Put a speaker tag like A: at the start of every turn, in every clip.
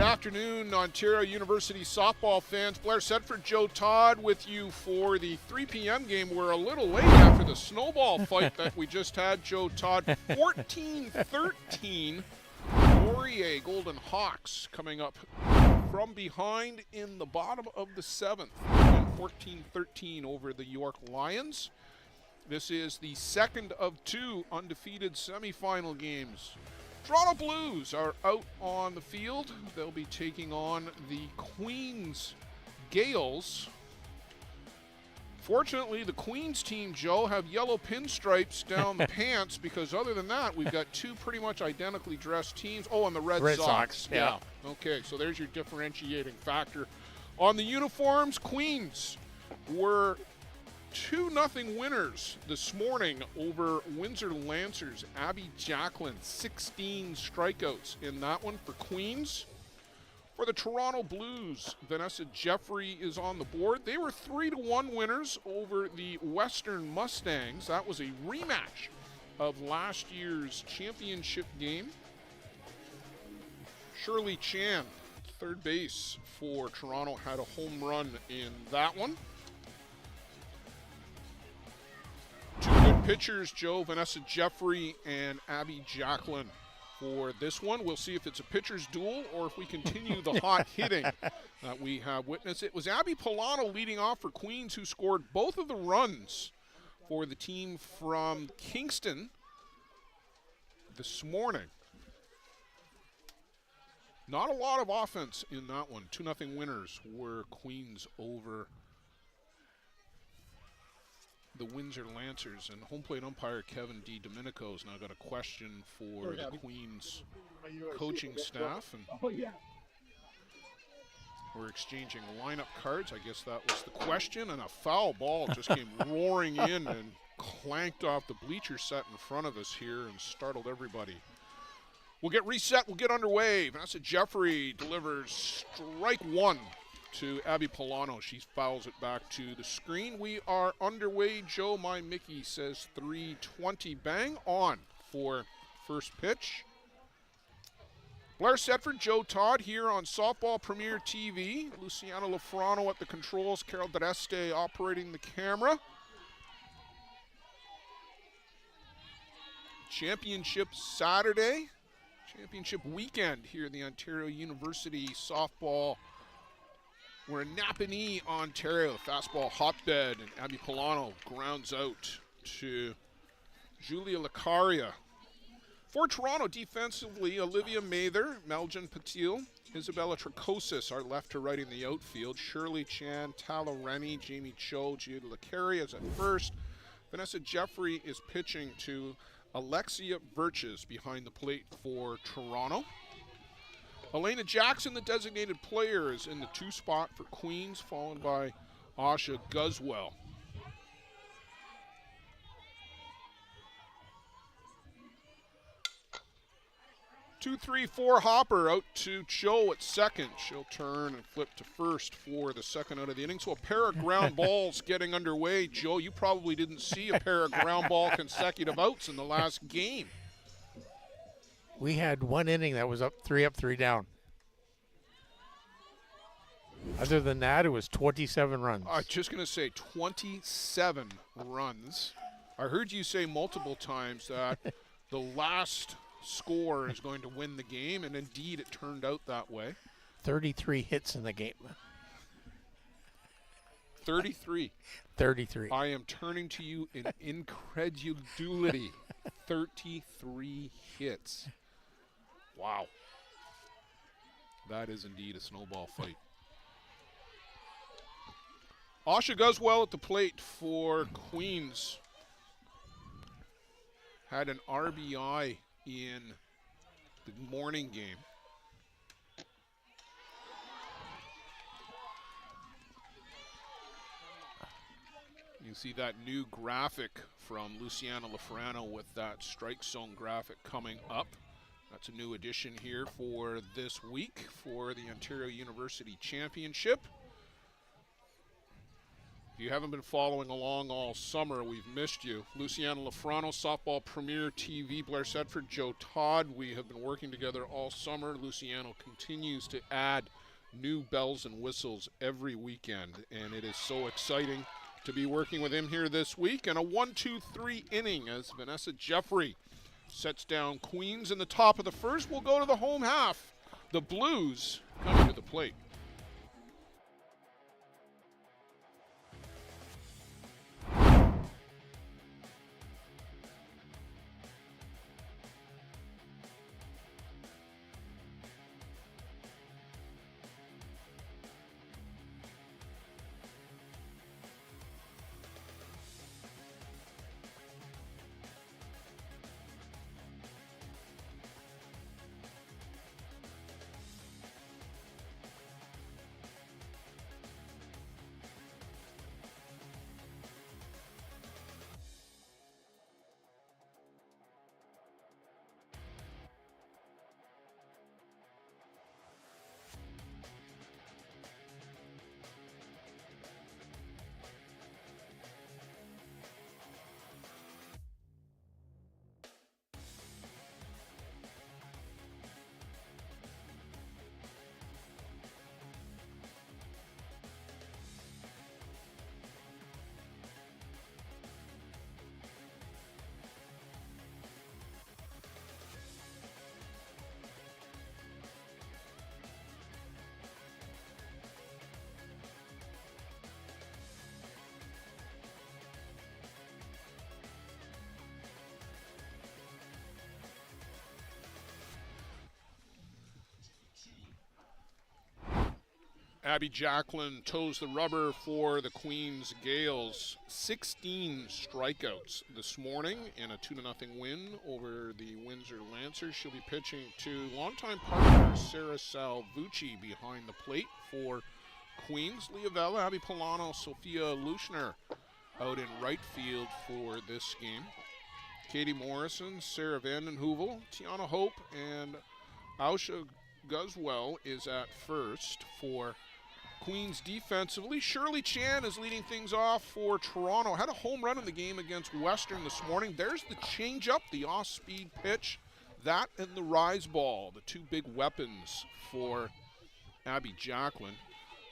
A: afternoon, Ontario University softball fans. Blair Sedford, Joe Todd with you for the 3 p.m. game. We're a little late after the snowball fight that we just had, Joe Todd. 14-13, Laurier Golden Hawks coming up from behind in the bottom of the 7th. And 14-13 over the York Lions. This is the second of 2 undefeated semifinal games. Toronto Blues are out on the field. They'll be taking on the Queens Gales. Fortunately, the Queens team, Joe, have yellow pinstripes down the pants because other than that, we've got 2 pretty much identically dressed teams. Oh, and the Red Sox.
B: Yeah.
A: Okay, so there's your differentiating factor. On the uniforms, Queens were 2-0 winners this morning over Windsor Lancers. Abby Jacklin, 16 strikeouts in that one for Queens. For the Toronto Blues, Vanessa Jeffrey is on the board. They were 3-1 winners over the Western Mustangs. That was a rematch of last year's championship game. Shirley Chan, third base for Toronto, had a home run in that one. 2 good pitchers, Joe, Vanessa Jeffrey and Abby Jacklin for this one. We'll see if it's a pitcher's duel or if we continue the hot hitting that we have witnessed. It was Abby Polano leading off for Queens, who scored both of the runs for the team from Kingston this morning. Not a lot of offense in that one. 2-0 winners were Queens over the Windsor Lancers, and home plate umpire Kevin D. Domenico has now got a question for the Queens coaching staff, and we're exchanging lineup cards. I guess that was the question, and a foul ball just came roaring in and clanked off the bleacher set in front of us here and startled everybody. We'll get reset, we'll get underway. Vanessa Jeffrey delivers strike 1 to Abby Polano. She fouls it back to the screen. We are underway. Joe, my Mickey says 3:20. Bang on for first pitch. Blair Sedford, Joe Todd here on Softball Premier TV. Luciano Lafrano at the controls. Carol D'Este operating the camera. Championship Saturday. Championship weekend here in the Ontario University softball. We're in Napanee, Ontario, fastball hotbed, and Abby Polano grounds out to Julia Lacaria. For Toronto defensively, Olivia Mather, Meljan Patil, Isabella Tricosis are left to right in the outfield. Shirley Chan, Tala Rennie, Jamie Cho, Julia Lacaria is at first. Vanessa Jeffrey is pitching to Alexia Virches behind the plate for Toronto. Elena Jackson, the designated player, is in the 2 spot for Queens, followed by Asha Guzwell. Two, 3, 4 Hopper out to Cho at second. She'll turn and flip to first for the second out of the inning. So a pair of ground balls getting underway. Joe, you probably didn't see a pair of ground ball consecutive outs in the last game.
B: We had one inning that was up, 3 down. Other than that, it was 27 runs.
A: I was just going to say 27 runs. I heard you say multiple times that the last score is going to win the game, and indeed it turned out that way.
B: 33 hits in the game.
A: 33.
B: 33.
A: I am turning to you in incredulity. 33 hits. Wow. That is indeed a snowball fight. Asha Guzwell at the plate for Queens. Had an RBI in the morning game. You see that new graphic from Luciano Lafrano with that strike zone graphic coming up. That's a new addition here for this week for the Ontario University Championship. If you haven't been following along all summer, we've missed you. Luciano Lafrano, Softball Premier TV, Blair Sedford, Joe Todd. We have been working together all summer. Luciano continues to add new bells and whistles every weekend, and it is so exciting to be working with him here this week. And a 1-2-3 inning as Vanessa Jeffrey sets down Queens in the top of the first. We'll go to the home half. The Blues coming to the plate. Abby Jacklin toes the rubber for the Queens Gales. 16 strikeouts this morning in a 2-0 win over the Windsor Lancers. She'll be pitching to longtime partner Sarah Salvucci behind the plate for Queens. Leah Vella, Abby Polano, Sophia Luschner out in right field for this game. Katie Morrison, Sarah Vanden Heuvel, Tiana Hope, and Ausha Guzwell is at first for Queens defensively. Shirley Chan is leading things off for Toronto. Had a home run in the game against Western this morning. There's the changeup, the off-speed pitch. That and the rise ball, the two big weapons for Abby Jacklin.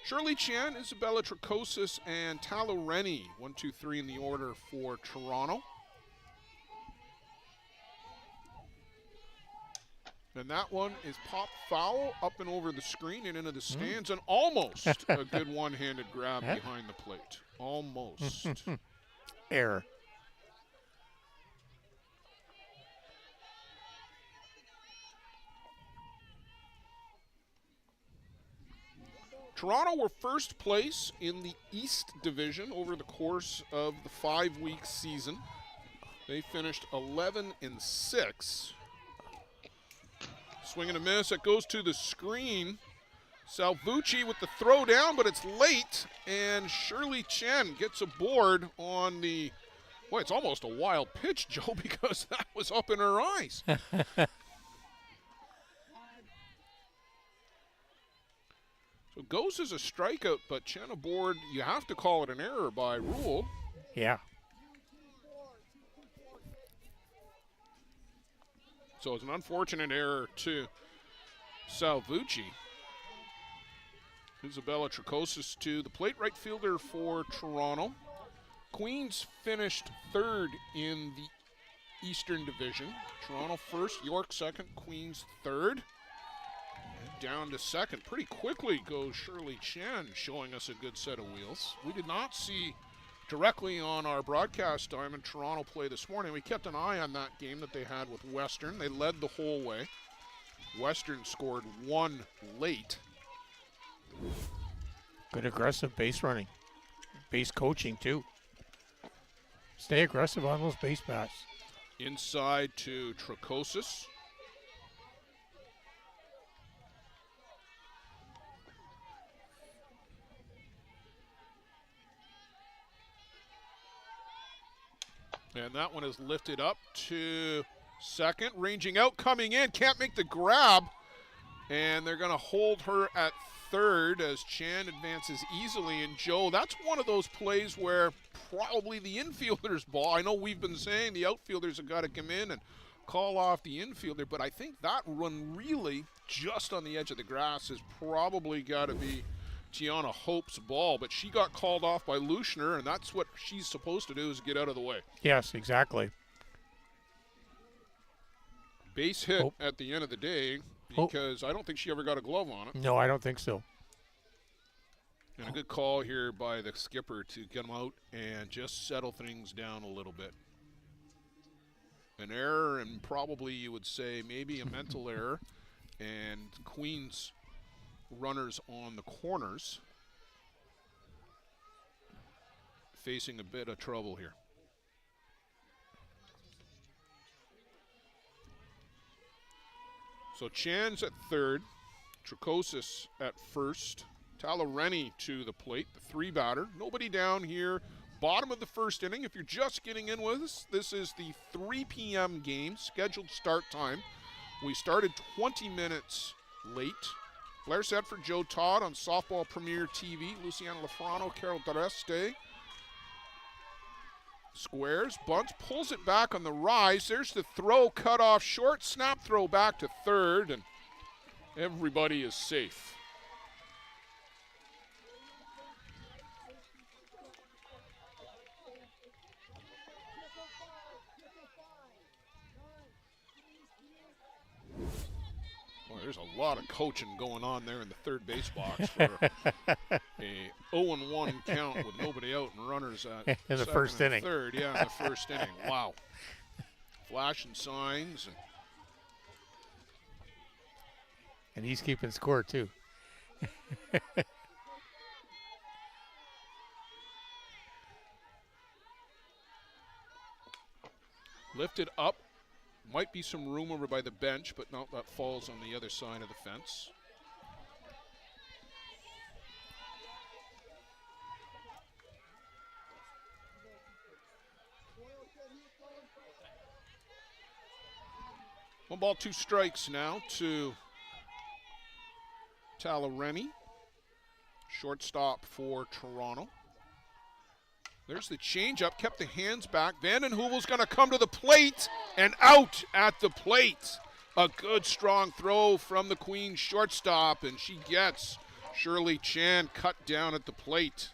A: Shirley Chan, Isabella Tricosis, and Talo Rennie, 1-2-3 in the order for Toronto. And that one is popped foul up and over the screen and into the stands, and almost a good one-handed grab behind the plate. Almost.
B: Error.
A: Toronto were first place in the East Division over the course of the 5-week season. They finished 11-6. Swing and a miss. It goes to the screen. Salvucci with the throw down, but it's late, and Shirley Chen gets aboard on the, boy, it's almost a wild pitch, Joe, because that was up in her eyes. So it goes as a strikeout, but Chen aboard, you have to call it an error by rule.
B: Yeah.
A: So it's an unfortunate error to Salvucci. Isabella Tricosis to the plate, right fielder for Toronto. Queens finished third in the Eastern Division. Toronto first, York second, Queens third. And down to second. Pretty quickly goes Shirley Chen, showing us a good set of wheels. We did not see directly on our broadcast diamond Toronto play this morning. We kept an eye on that game that they had with Western. They led the whole way. Western scored one late.
B: Good aggressive base running. Base coaching, too. Stay aggressive on those base bats.
A: Inside to Tricosis. And that one is lifted up to second. Ranging out, coming in, can't make the grab. And they're going to hold her at third as Chan advances easily. And Joe, that's one of those plays where probably the infielder's ball, I know we've been saying the outfielders have got to come in and call off the infielder, but I think that run really just on the edge of the grass has probably got to be Tiana Hope's ball, but she got called off by Luschner, and that's what she's supposed to do, is get out of the way.
B: Yes, exactly.
A: Base hit at the end of the day, because I don't think she ever got a glove on it.
B: No, I don't think so.
A: And a good call here by the skipper to get him out and just settle things down a little bit. An error, and probably you would say maybe a mental error, and Queens runners on the corners facing a bit of trouble here. So Chan's at third, Tricosis at first, Talareni to the plate, the three batter. Nobody down here. Bottom of the first inning. If you're just getting in with us, this is the 3 p.m. game, scheduled start time. We started 20 minutes late. Blair Sedford, Joe Todd on Softball Premier TV. Luciana Lafrano, Carol Dareste. Squares, bunts, pulls it back on the rise. There's the throw, cut off short, snap throw back to third, and everybody is safe. Boy, there's a lot of coaching going on there in the third base box for a 0-1 count with nobody out and runners at
B: in the first inning.
A: Third, yeah, in the first inning. Wow. Flashing signs.
B: And he's keeping score, too.
A: Lifted up. Might be some room over by the bench, but no, that falls on the other side of the fence. One ball, two strikes now to Talareni, shortstop for Toronto. There's the changeup, kept the hands back. Vanden Heuvel's going to come to the plate and out at the plate. A good strong throw from the Queens shortstop, and she gets Shirley Chan cut down at the plate.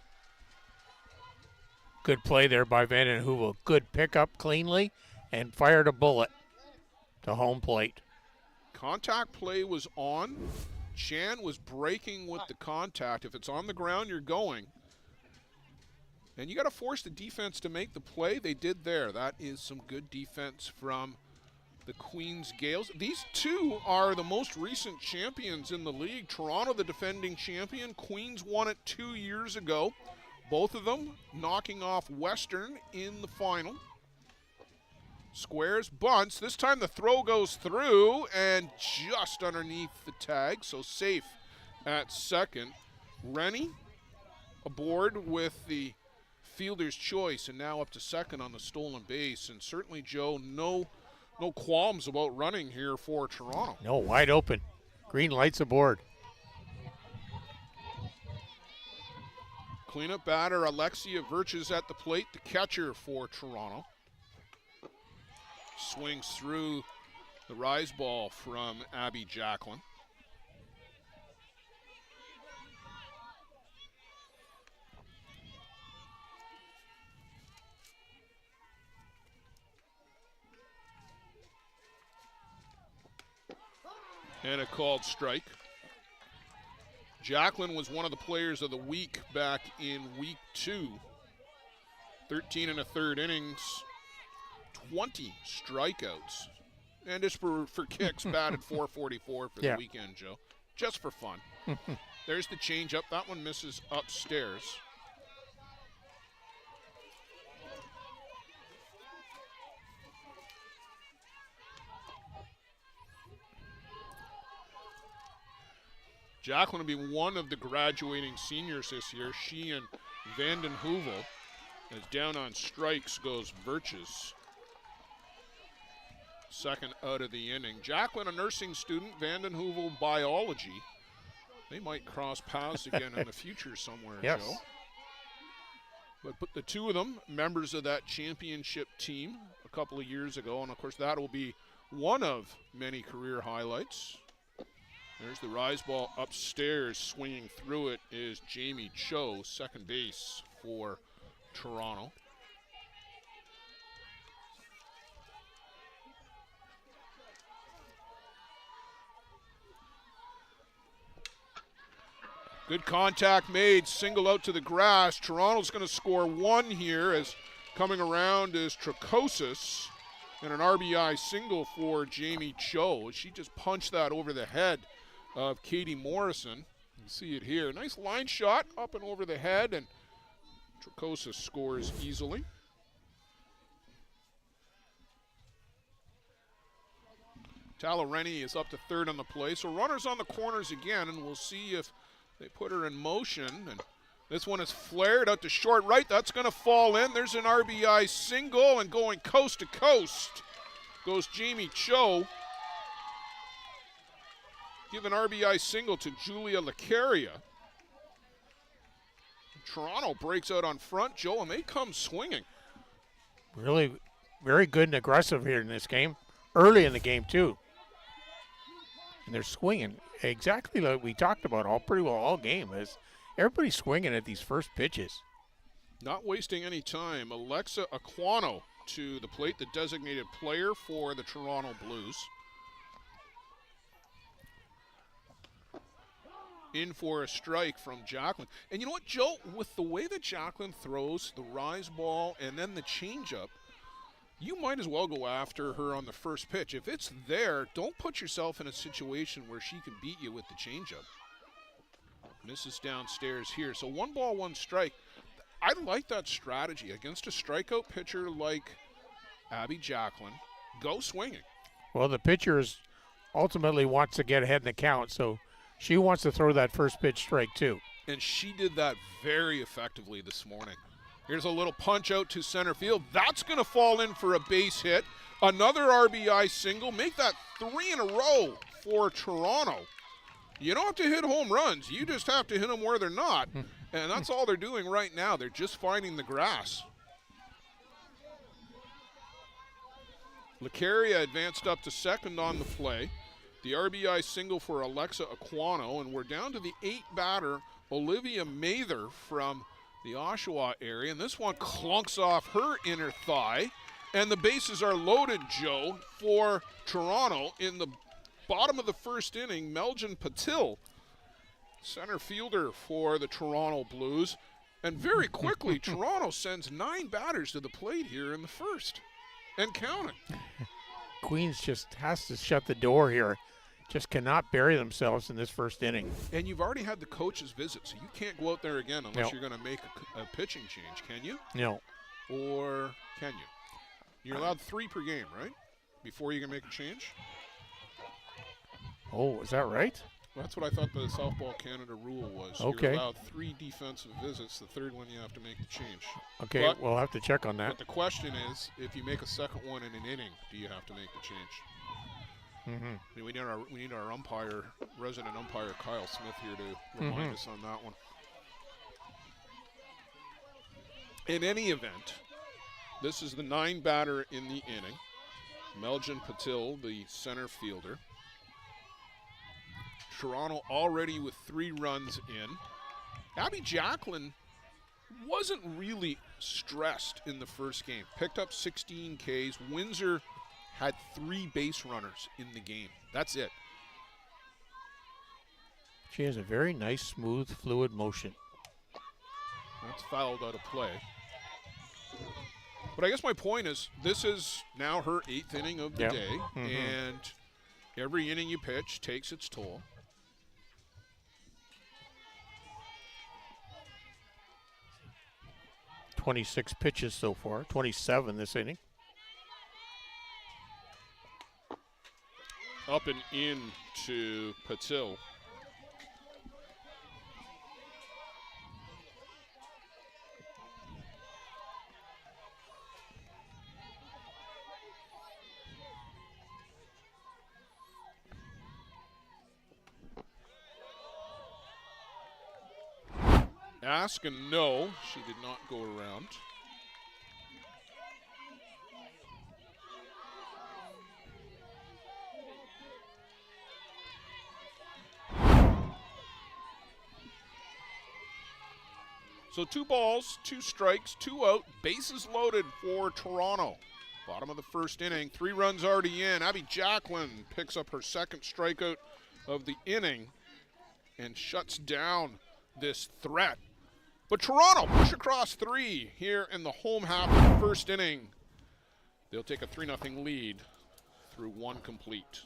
B: Good play there by Vanden Heuvel. Good pickup cleanly and fired a bullet to home plate.
A: Contact play was on. Chan was breaking with the contact. If it's on the ground, you're going. And you got to force the defense to make the play. They did there. That is some good defense from the Queens Gales. These two are the most recent champions in the league. Toronto, the defending champion. Queens won it 2 years ago. Both of them knocking off Western in the final. Squares, bunts. This time the throw goes through and just underneath the tag, so safe at second. Rennie aboard with the fielder's choice and now up to second on the stolen base. And certainly, Joe, no qualms about running here for Toronto.
B: No, wide open. Green lights aboard.
A: Cleanup batter Alexia Virches at the plate, the catcher for Toronto. Swings through the rise ball from Abby Jacqueline. And a called strike. Jacqueline was one of the players of the week back in week 2. 13 1/3 innings, 20 strikeouts. And just for kicks, batted .444 for the weekend, Joe. Just for fun. There's the changeup. That one misses upstairs. Jacqueline will be one of the graduating seniors this year. She and Vanden Heuvel. As down on strikes goes Virches. Second out of the inning. Jacqueline, a nursing student. Vanden Heuvel, biology. They might cross paths again in the future somewhere,
B: Yes.
A: Joe. But the two of them, members of that championship team a couple of years ago, and of course that will be one of many career highlights. There's the rise ball upstairs. Swinging through it is Jamie Cho, second base for Toronto. Good contact made, single out to the grass. Toronto's going to score one here as coming around is Tricosis, and an RBI single for Jamie Cho. She just punched that over the head of Katie Morrison. You can see it here. Nice line shot up and over the head, and Tricosis scores easily. Talareni is up to third on the play, so runners on the corners again, and we'll see if they put her in motion, and this one is flared out to short right. That's going to fall in. There's an RBI single, and going coast to coast goes Jamie Cho. Give an RBI single to Julia Lecaria. Toronto breaks out on front, Joe, and they come swinging.
B: Really very good and aggressive here in this game. Early in the game, too. And they're swinging exactly like we talked about pretty well all game. As everybody's swinging at these first pitches.
A: Not wasting any time. Alexa Aquano to the plate, the designated player for the Toronto Blues. In for a strike from Jacqueline. And you know what, Joe? With the way that Jacqueline throws the rise ball and then the changeup, you might as well go after her on the first pitch. If it's there, don't put yourself in a situation where she can beat you with the changeup. Misses downstairs here. So 1 ball, 1 strike. I like that strategy against a strikeout pitcher like Abby Jacqueline. Go swinging.
B: Well, the pitcher ultimately wants to get ahead in the count, so she wants to throw that first pitch strike too.
A: And she did that very effectively this morning. Here's a little punch out to center field. That's going to fall in for a base hit. Another RBI single. Make that 3 in a row for Toronto. You don't have to hit home runs. You just have to hit them where they're not. And that's all they're doing right now. They're just finding the grass. Lecaria advanced up to second on the play. The RBI single for Alexa Aquano. And we're down to the 8th batter, Olivia Mather from the Oshawa area, and this one clunks off her inner thigh, and the bases are loaded, Joe, for Toronto. In the bottom of the first inning, Meljan Patil, center fielder for the Toronto Blues, and very quickly Toronto sends 9 batters to the plate here in the first, and counting.
B: Queens just has to shut the door here. Just cannot bury themselves in this first inning.
A: And you've already had the coach's visit, so you can't go out there again unless
B: Nope.
A: you're going to make a pitching change, can you?
B: No.
A: Or can you? You're allowed 3 per game, right? Before you can make a change?
B: Oh, is that right?
A: Well, that's what I thought the Softball Canada rule was.
B: Okay.
A: You're allowed 3 defensive visits. The third one you have to make the change.
B: Okay,
A: But-
B: we'll have to check on that.
A: But the question is, if you make a second one in an inning, do you have to make the change?
B: Mm-hmm.
A: We need our umpire, resident umpire Kyle Smith here to remind us on that one. In any event, this is the 9 batter in the inning. Meljan Patil, the center fielder. Toronto already with 3 runs in. Abby Jacqueline wasn't really stressed in the first game. Picked up 16 Ks. Windsor had 3 base runners in the game. That's it.
B: She has a very nice, smooth, fluid motion.
A: That's fouled out of play. But I guess my point is, this is now her 8th inning of the
B: Yep.
A: day,
B: Mhm.
A: and every inning you pitch takes its toll.
B: .26 pitches so far, 27 this inning.
A: Up and in to Patil. mask, and no, she did not go around. So 2 balls, 2 strikes, 2 out, bases loaded for Toronto. Bottom of the first inning, 3 runs already in. Abby Jacqueline picks up her second strikeout of the inning and shuts down this threat. But Toronto push across 3 here in the home half of the first inning. They'll take a 3-0 lead through 1 complete.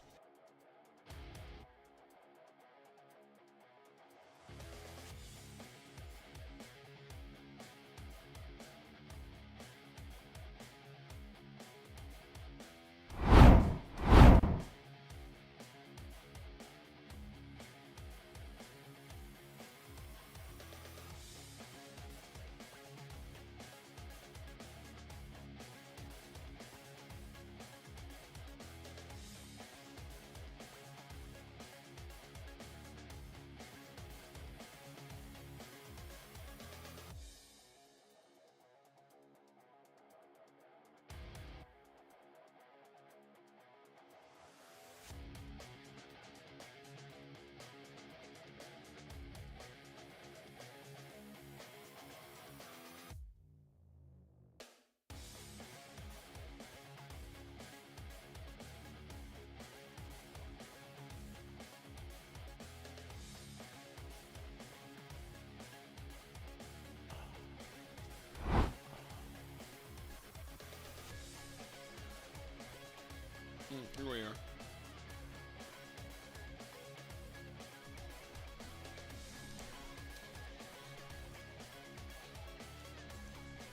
A: Here we are.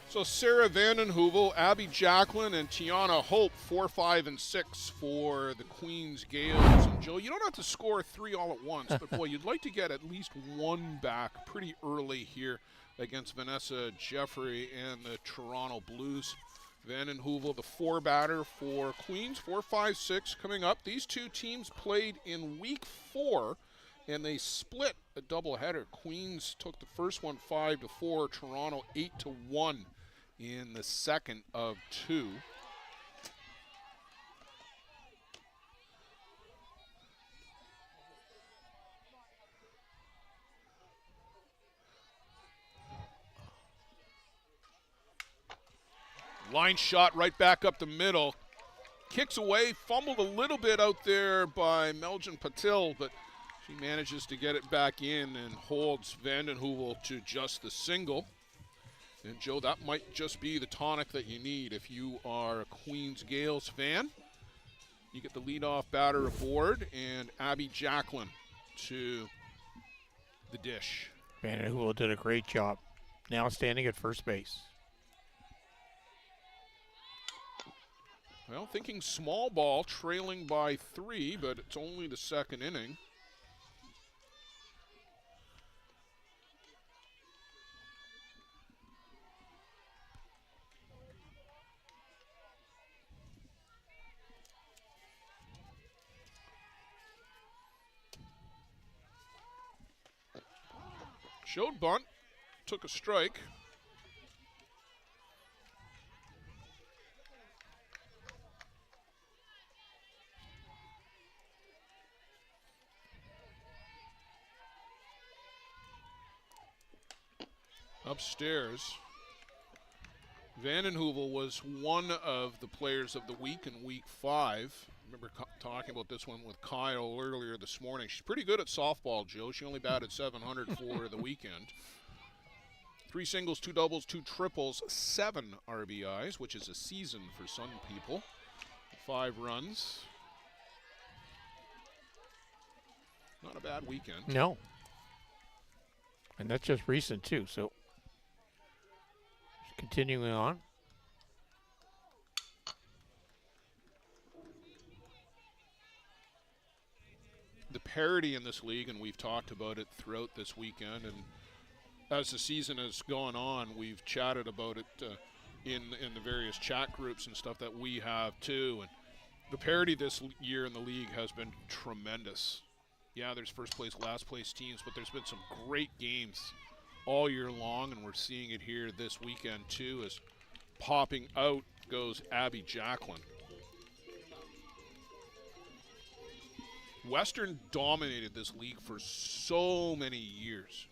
A: So Sarah Vanden Heuvel, Abby Jacqueline, and Tiana Hope, 4, 5, and 6 for the Queens Gales. And Joe, you don't have to score 3 all at once, but boy, you'd like to get at least 1 back pretty early here against Vanessa Jeffrey and the Toronto Blues. Vanden Heuvel, the 4 batter for Queens, 4, 5, 6 coming up. These 2 teams played in week 4, and they split a doubleheader. Queens took the first one 5-4, Toronto 8-1 in the second of 2. Line shot right back up the middle. Kicks away, fumbled a little bit out there by Meljan Patil, but she manages to get it back in and holds Vanden Heuvel to just the single. And Joe, that might just be the tonic that you need if you are a Queens Gales fan. You get the leadoff batter aboard and Abby Jacqueline to the dish.
B: Vanden Heuvel did a great job. Now standing at first base.
A: Well, thinking small ball, trailing by 3, but it's only the second inning. Showed bunt, took a strike. Upstairs, Vanden Heuvel was one of the players of the week in week 5. I remember talking about this one with Kyle earlier this morning. She's pretty good at softball, Joe. She only batted .700 for the weekend. 3 singles, 2 doubles, 2 triples, 7 RBIs, which is a season for some people. 5 runs. Not a bad weekend.
B: No. And that's just recent, too, so continuing on.
A: The parity in this league, and we've talked about it throughout this weekend, and as the season has gone on, we've chatted about it in the various chat groups and stuff that we have too. And the parity this year in the league has been tremendous. Yeah, there's first place, last place teams, but there's been some great games all year long, and we're seeing it here this weekend too, as popping out goes Abby Jacqueline. Western dominated this league for so many years,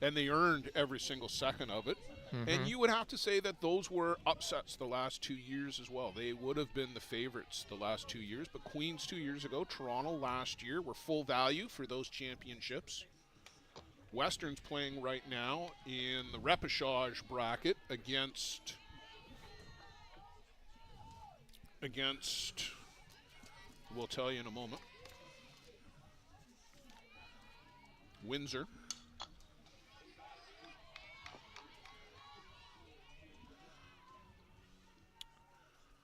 A: and they earned every single second of it. And you would have to say that those were upsets the last 2 years as well. They would have been the favorites the last 2 years, but Queens 2 years ago, Toronto last year were full value for those championships. Western's playing right now in the repechage bracket against we'll tell you in a moment, Windsor.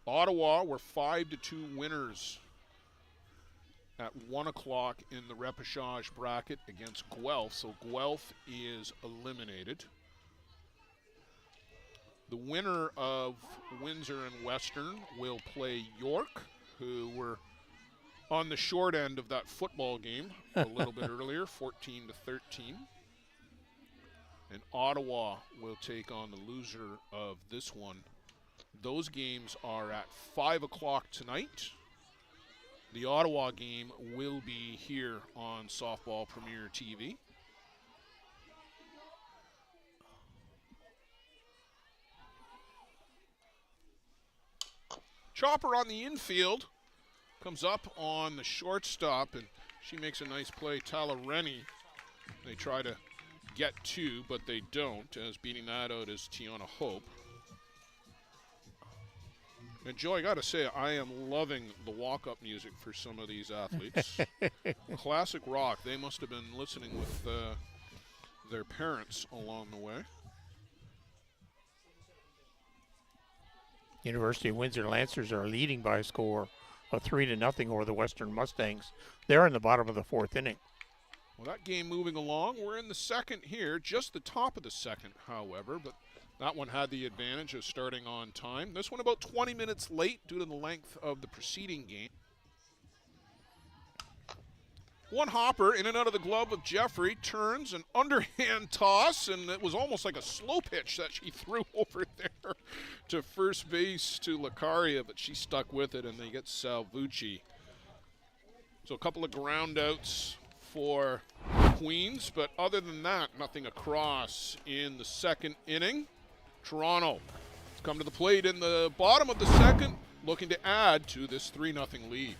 A: Ottawa were 5-2 winners at 1 o'clock in the repechage bracket against Guelph, so Guelph is eliminated. The winner of Windsor and Western will play York, who were on the short end of that football game a little bit earlier, 14-13. And Ottawa will take on the loser of this one. Those games are at 5 o'clock tonight. The Ottawa game will be here on Softball Premier TV. Chopper on the infield comes up on the shortstop, and she makes a nice play. Tala Rennie, they try to get to, but they don't, as beating that out is Tiana Hope. And Joe, I got to say, I am loving the walk-up music for some of these athletes. Classic rock. They must have been listening with their parents along the way.
B: University of Windsor Lancers are leading by a score of 3-0 over the Western Mustangs. They're in the bottom of the 4th inning.
A: Well, that game moving along. We're in the second here, just the top of the second, however, but that one had the advantage of starting on time. This one about 20 minutes late due to the length of the preceding game. One hopper in and out of the glove of Jeffrey, turns an underhand toss, and it was almost like a slow pitch that she threw over there to first base to Lucaria, but she stuck with it, and they get Salvucci. So a couple of ground outs for Queens, but other than that, nothing across in the second inning. Toronto has come to the plate in the bottom of the second, looking to add to this 3-0 lead.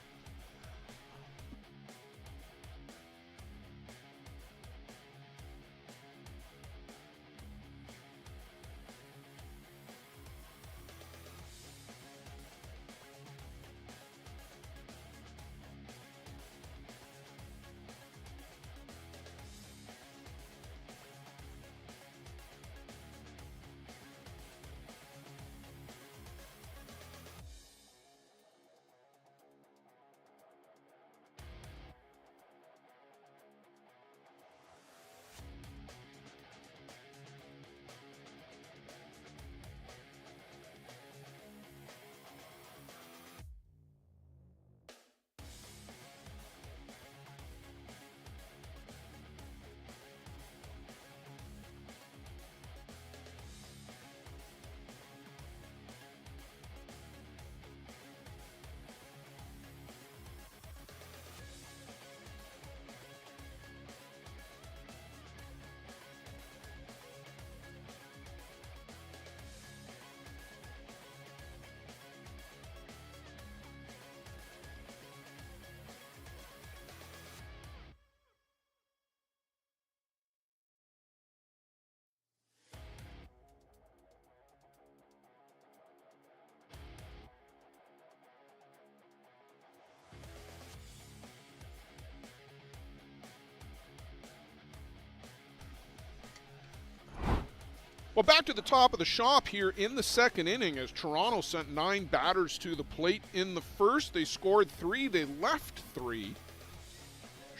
A: Well, back to the top of the shop here in the second inning as Toronto sent 9 batters to the plate in the first. They scored 3. They left 3.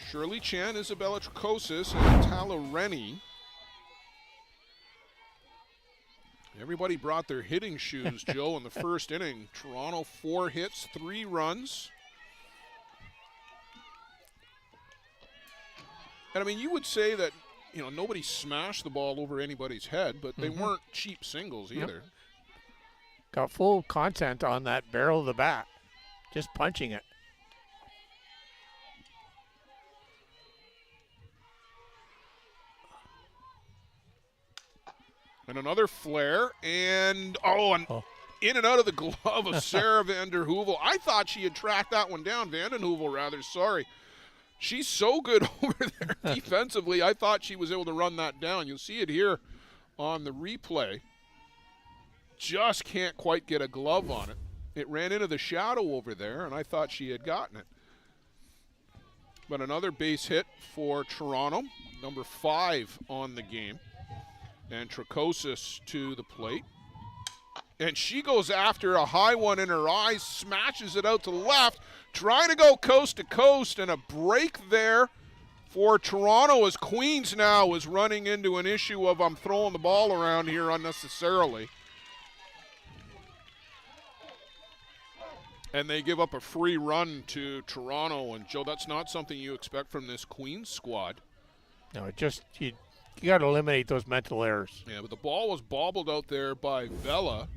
A: Shirley Chan, Isabella Tricosis, and Tala Rennie. Everybody brought their hitting shoes, Joe, in the first inning. Toronto 4 hits, 3 runs. And, I mean, you would say that nobody smashed the ball over anybody's head, but they weren't cheap singles either.
B: Got full content on that barrel of the bat, just punching it.
A: And another flare, and in and out of the glove of Sarah Vander Heuvel. I thought she had tracked that one down, Vanden Heuvel rather, sorry. She's so good over there defensively, I thought she was able to run that down. You'll see it here on the replay. Just can't quite get a glove on it. It ran into the shadow over there, and I thought she had gotten it. But another base hit for Toronto, number 5 on the game. And Tricosis to the plate. And she goes after a high one in her eyes, smashes it out to the left, trying to go coast to coast, and a break there for Toronto as Queens now is running into an issue of I'm throwing the ball around here unnecessarily. And they give up a free run to Toronto. And, Joe, that's not something you expect from this Queens squad.
B: No, you got to eliminate those mental errors.
A: Yeah, but the ball was bobbled out there by Vela.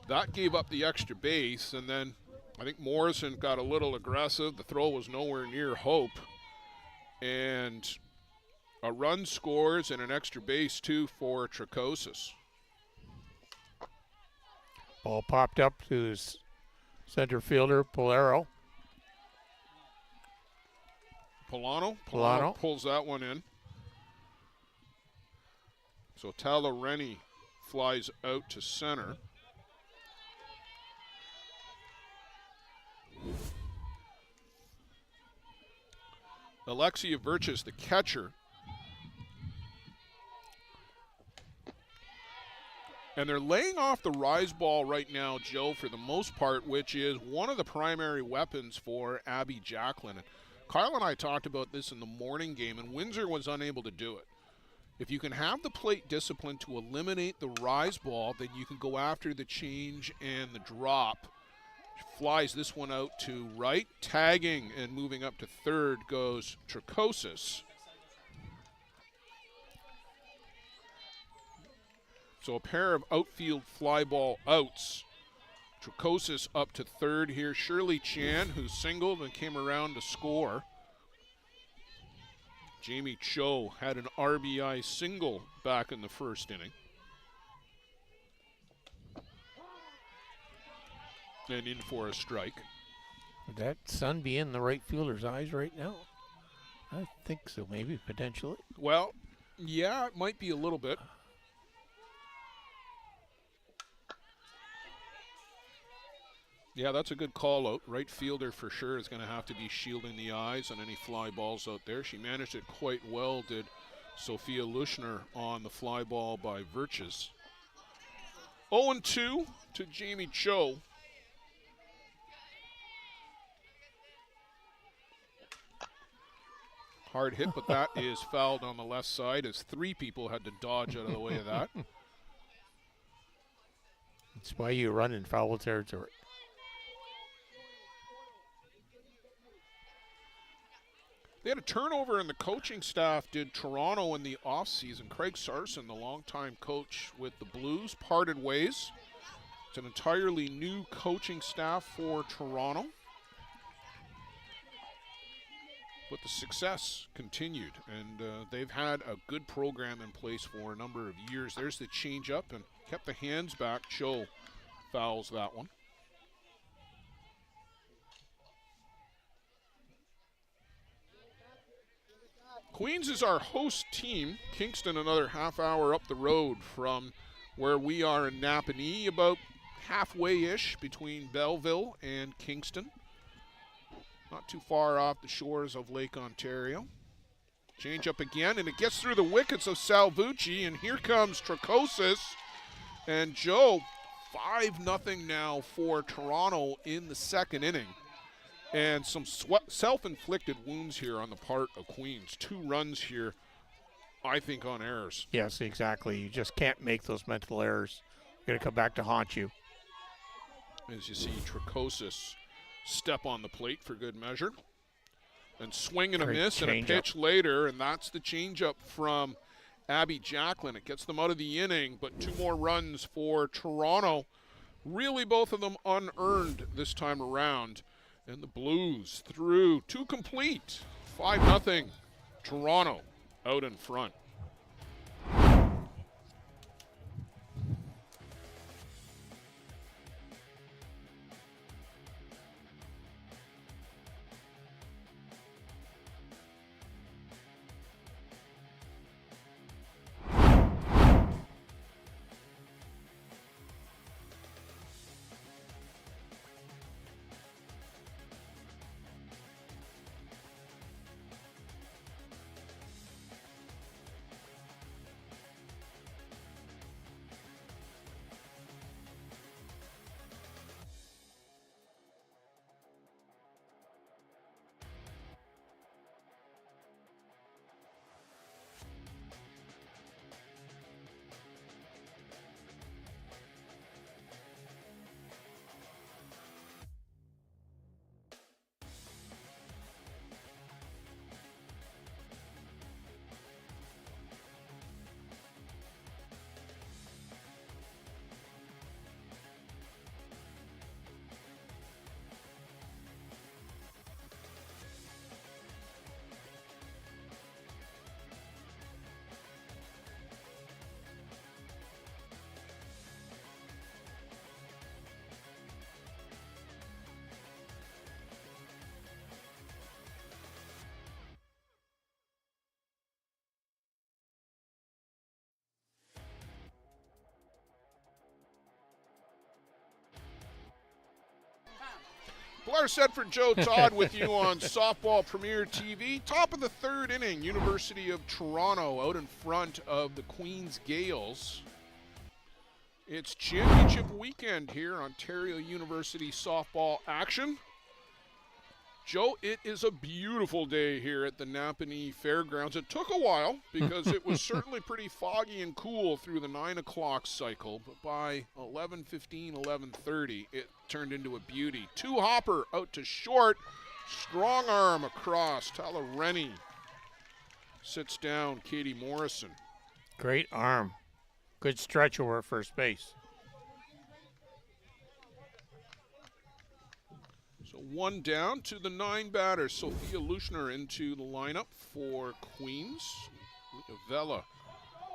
A: That gave up the extra base, and then I think Morrison got a little aggressive. The throw was nowhere near Hope. And a run scores and an extra base, too, for Tricosis.
B: Ball popped up to his center fielder, Polaro.
A: Polano
B: Polano
A: pulls that one in. So Talareni flies out to center. Alexia Virtus, the catcher. And they're laying off the rise ball right now, Joe, for the most part, which is one of the primary weapons for Abby Jacklin. And Kyle and I talked about this in the morning game, and Windsor was unable to do it. If you can have the plate discipline to eliminate the rise ball, then you can go after the change and the drop. Flies this one out to right. Tagging and moving up to third goes Tricosis. So a pair of outfield fly ball outs. Tricosis up to third here. Shirley Chan, who singled and came around to score. Jamie Cho had an RBI single back in the first inning. And in for a strike.
B: Would that sun be in the right fielder's eyes right now? I think so, maybe, potentially.
A: Well, yeah, it might be a little bit. Yeah, that's a good call out. Right fielder for sure is going to have to be shielding the eyes on any fly balls out there. She managed it quite well, did Sophia Luschner on the fly ball by Virtus. 0-2 to Jamie Cho. Hard hit, but that is fouled on the left side as 3 people had to dodge out of the way of that.
B: That's why you run in foul territory.
A: They had a turnover in the coaching staff, did Toronto in the offseason. Craig Sarson, the longtime coach with the Blues, parted ways. It's an entirely new coaching staff for Toronto. But the success continued, and they've had a good program in place for a number of years. There's the changeup and kept the hands back. Cho fouls that one. Queens is our host team. Kingston another half hour up the road from where we are in Napanee, about halfway-ish between Belleville and Kingston. Not too far off the shores of Lake Ontario. Change up again, and it gets through the wickets of Salvucci, and here comes Tricosis. And Joe, 5-0 now for Toronto in the second inning. And some self-inflicted wounds here on the part of Queens. 2 runs here, I think, on errors.
B: Yes, exactly. You just can't make those mental errors. They're going to come back to haunt you.
A: As you see Tricosis step on the plate for good measure. And swing and a
B: Great
A: miss and a
B: change-up.
A: pitch later, and that's the changeup from Abby Jacklin. It gets them out of the inning, but 2 more runs for Toronto. Really both of them unearned this time around. And the Blues through to complete. 5-0. Toronto out in front. Blair Sedford, Joe Todd with you on Softball Premier TV. Top of the 3rd inning, University of Toronto out in front of the Queens Gales. It's championship weekend here, Ontario University softball action. Joe, it is a beautiful day here at the Napanee Fairgrounds. It took a while because it was certainly pretty foggy and cool through the 9 o'clock cycle, but by 11:15, 11:30, it turned into a beauty. 2 hopper out to short, strong arm across. Tyler Rennie sits down Katie Morrison.
B: Great arm. Good stretch over first base.
A: So 1 down to the 9 batters. Sophia Luschner into the lineup for Queens. Vela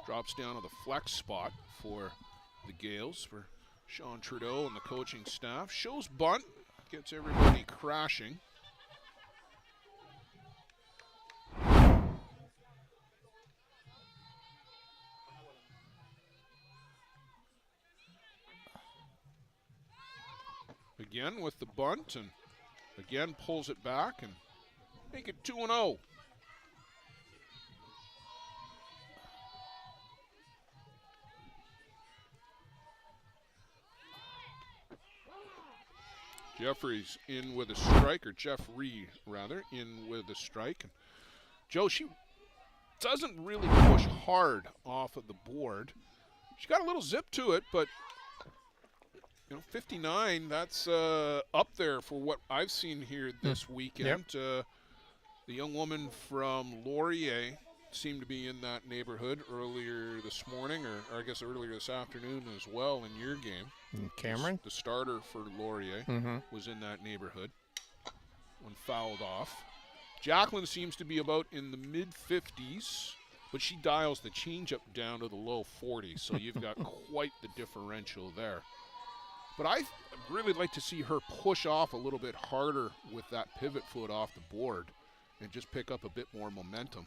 A: drops down to the flex spot for the Gales for Sean Trudeau and the coaching staff. Shows bunt, gets everybody crashing. Again with the bunt, and again pulls it back and make it 2-0. Jeffries in with a strike, or Jeffrey rather, in with a strike. And Joe, she doesn't really push hard off of the board. She got a little zip to it, but 59, that's up there for what I've seen here this weekend.
B: Yep.
A: The young woman from Laurier seemed to be in that neighborhood earlier this morning, or I guess earlier this afternoon as well in your game.
B: Cameron?
A: The starter for Laurier was in that neighborhood when fouled off. Jacklin seems to be about in the mid-50s, but she dials the changeup down to the low 40s, so you've got quite the differential there. But I'd really like to see her push off a little bit harder with that pivot foot off the board and just pick up a bit more momentum.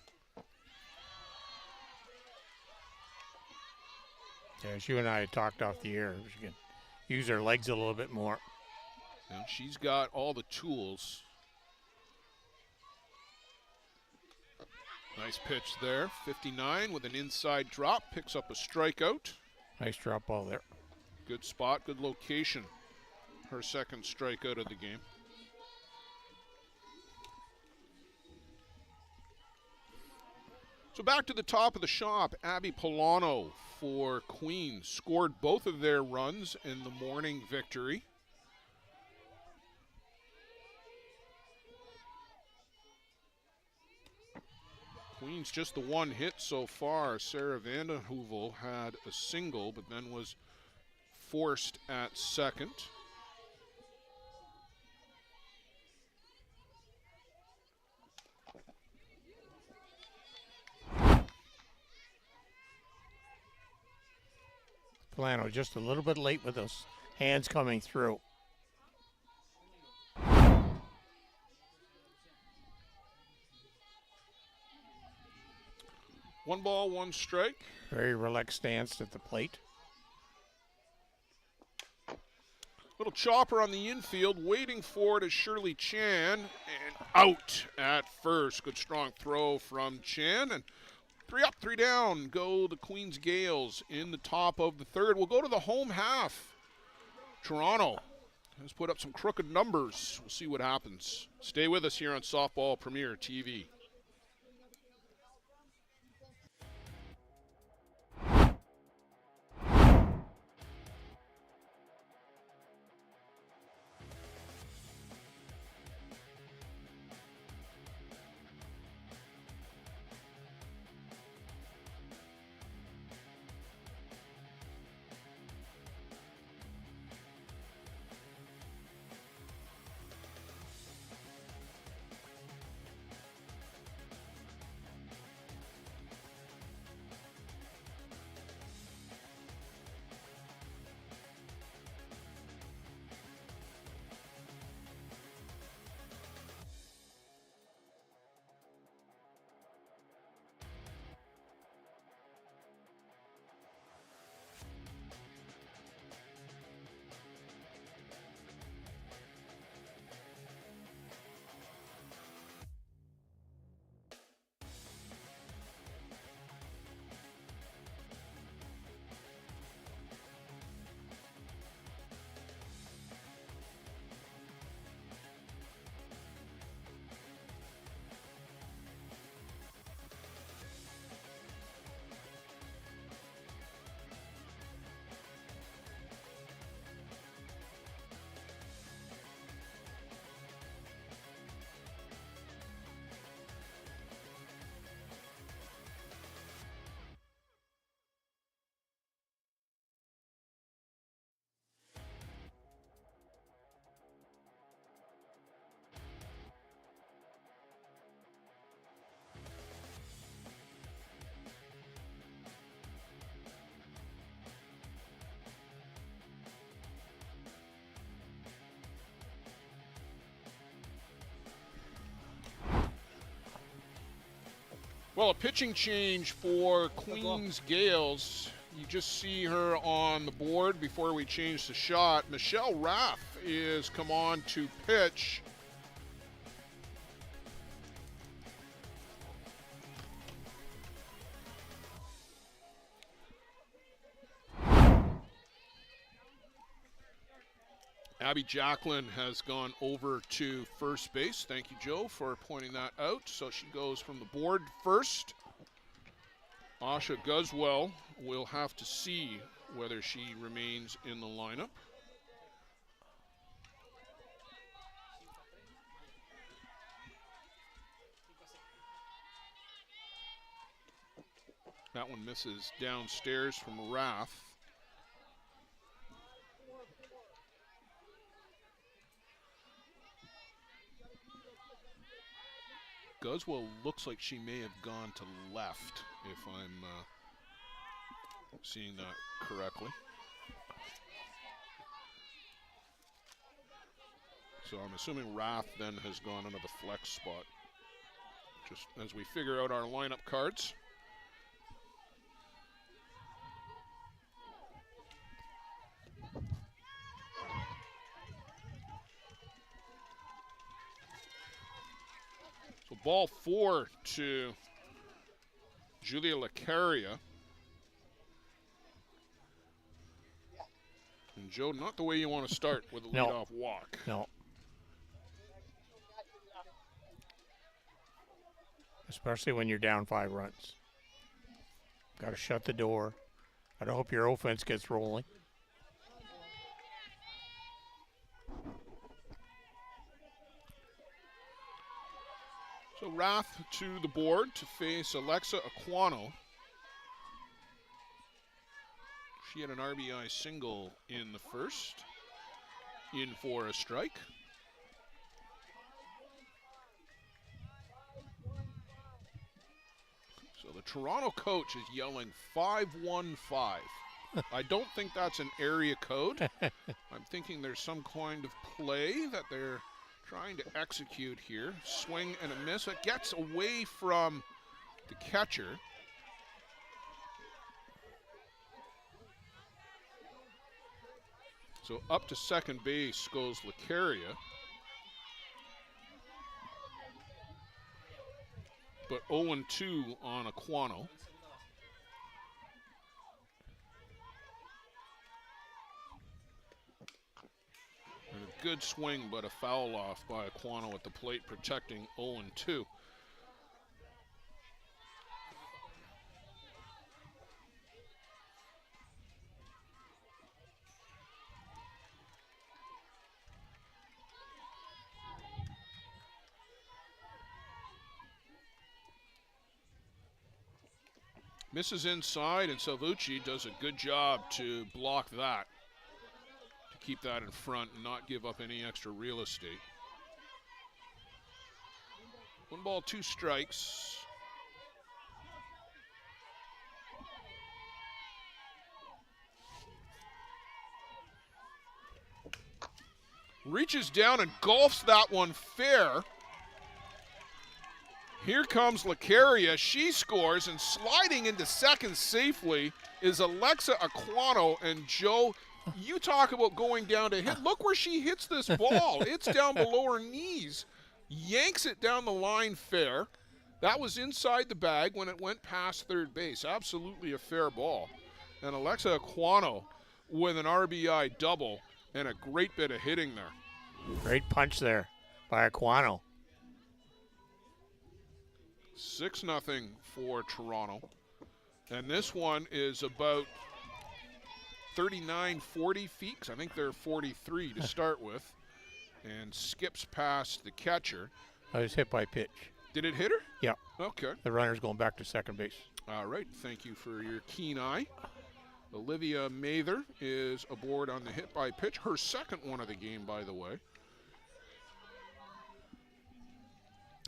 B: Yeah, as you and I had talked off the air, she can use her legs a little bit more.
A: And she's got all the tools. Nice pitch there. 59 with an inside drop. Picks up a strikeout.
B: Nice drop ball there.
A: Good spot, good location. Her second strikeout of the game. So back to the top of the shop, Abby Polano for Queens scored both of their runs in the morning victory. Queens just the one hit so far. Sarah Vandenhoevel had a single, but then was forced at second.
B: Polano just a little bit late with those hands coming through.
A: One ball, one strike.
B: Very relaxed stance at the plate.
A: Little chopper on the infield, waiting for it is Shirley Chan, and out at first. Good strong throw from Chan, and 3 up, 3 down go the Queens Gales in the top of the third. We'll go to the home half. Toronto has put up some crooked numbers. We'll see what happens. Stay with us here on Softball Premier TV. Well, a pitching change for Queens Gales. You just see her on the board before we change the shot. Michelle Raff is come on to pitch. Abby Jacqueline has gone over to first base. Thank you, Joe, for pointing that out. So she goes from the board first. Asha Guzwell will have to see whether she remains in the lineup. That one misses downstairs from Raff. Guzwell looks like she may have gone to left, if I'm seeing that correctly. So I'm assuming Raff then has gone into the flex spot, just as we figure out our lineup cards. So ball 4 to Julia Lacaria. And Joe, not the way you want to start with a leadoff walk.
B: No. Especially when you're down 5 runs. Got to shut the door. I hope your offense gets rolling.
A: So Rath to the board to face Alexa Aquano. She had an RBI single in the first. In for a strike. So the Toronto coach is yelling 5-1-5. I don't think that's an area code. I'm thinking there's some kind of play that they're trying to execute here. Swing and a miss. It gets away from the catcher. So up to second base goes Lacaria. But 0-2 on Aquano. And a good swing, but a foul off by Aquano at the plate, protecting 0-2. Misses inside, and Salvucci does a good job to block that, to keep that in front and not give up any extra real estate. 1 ball, 2 strikes. Reaches down and golfs that one fair. Here comes Lacaria. She scores, and sliding into second safely is Alexa Aquano. And Joe, you talk about going down to hit. Look where she hits this ball. It's down below her knees. Yanks it down the line fair. That was inside the bag when it went past third base. Absolutely a fair ball. And Alexa Aquano with an RBI double and a great bit of hitting there.
B: Great punch there by Aquano.
A: 6-0 for Toronto. And this one is about 39, 40 feet. I think they're 43 to start with. And skips past the catcher.
B: I was hit by pitch.
A: Did it hit her?
B: Yeah.
A: Okay.
B: The runner's going back to second base.
A: All right. Thank you for your keen eye. Olivia Mather is aboard on the hit by pitch. Her second one of the game, by the way.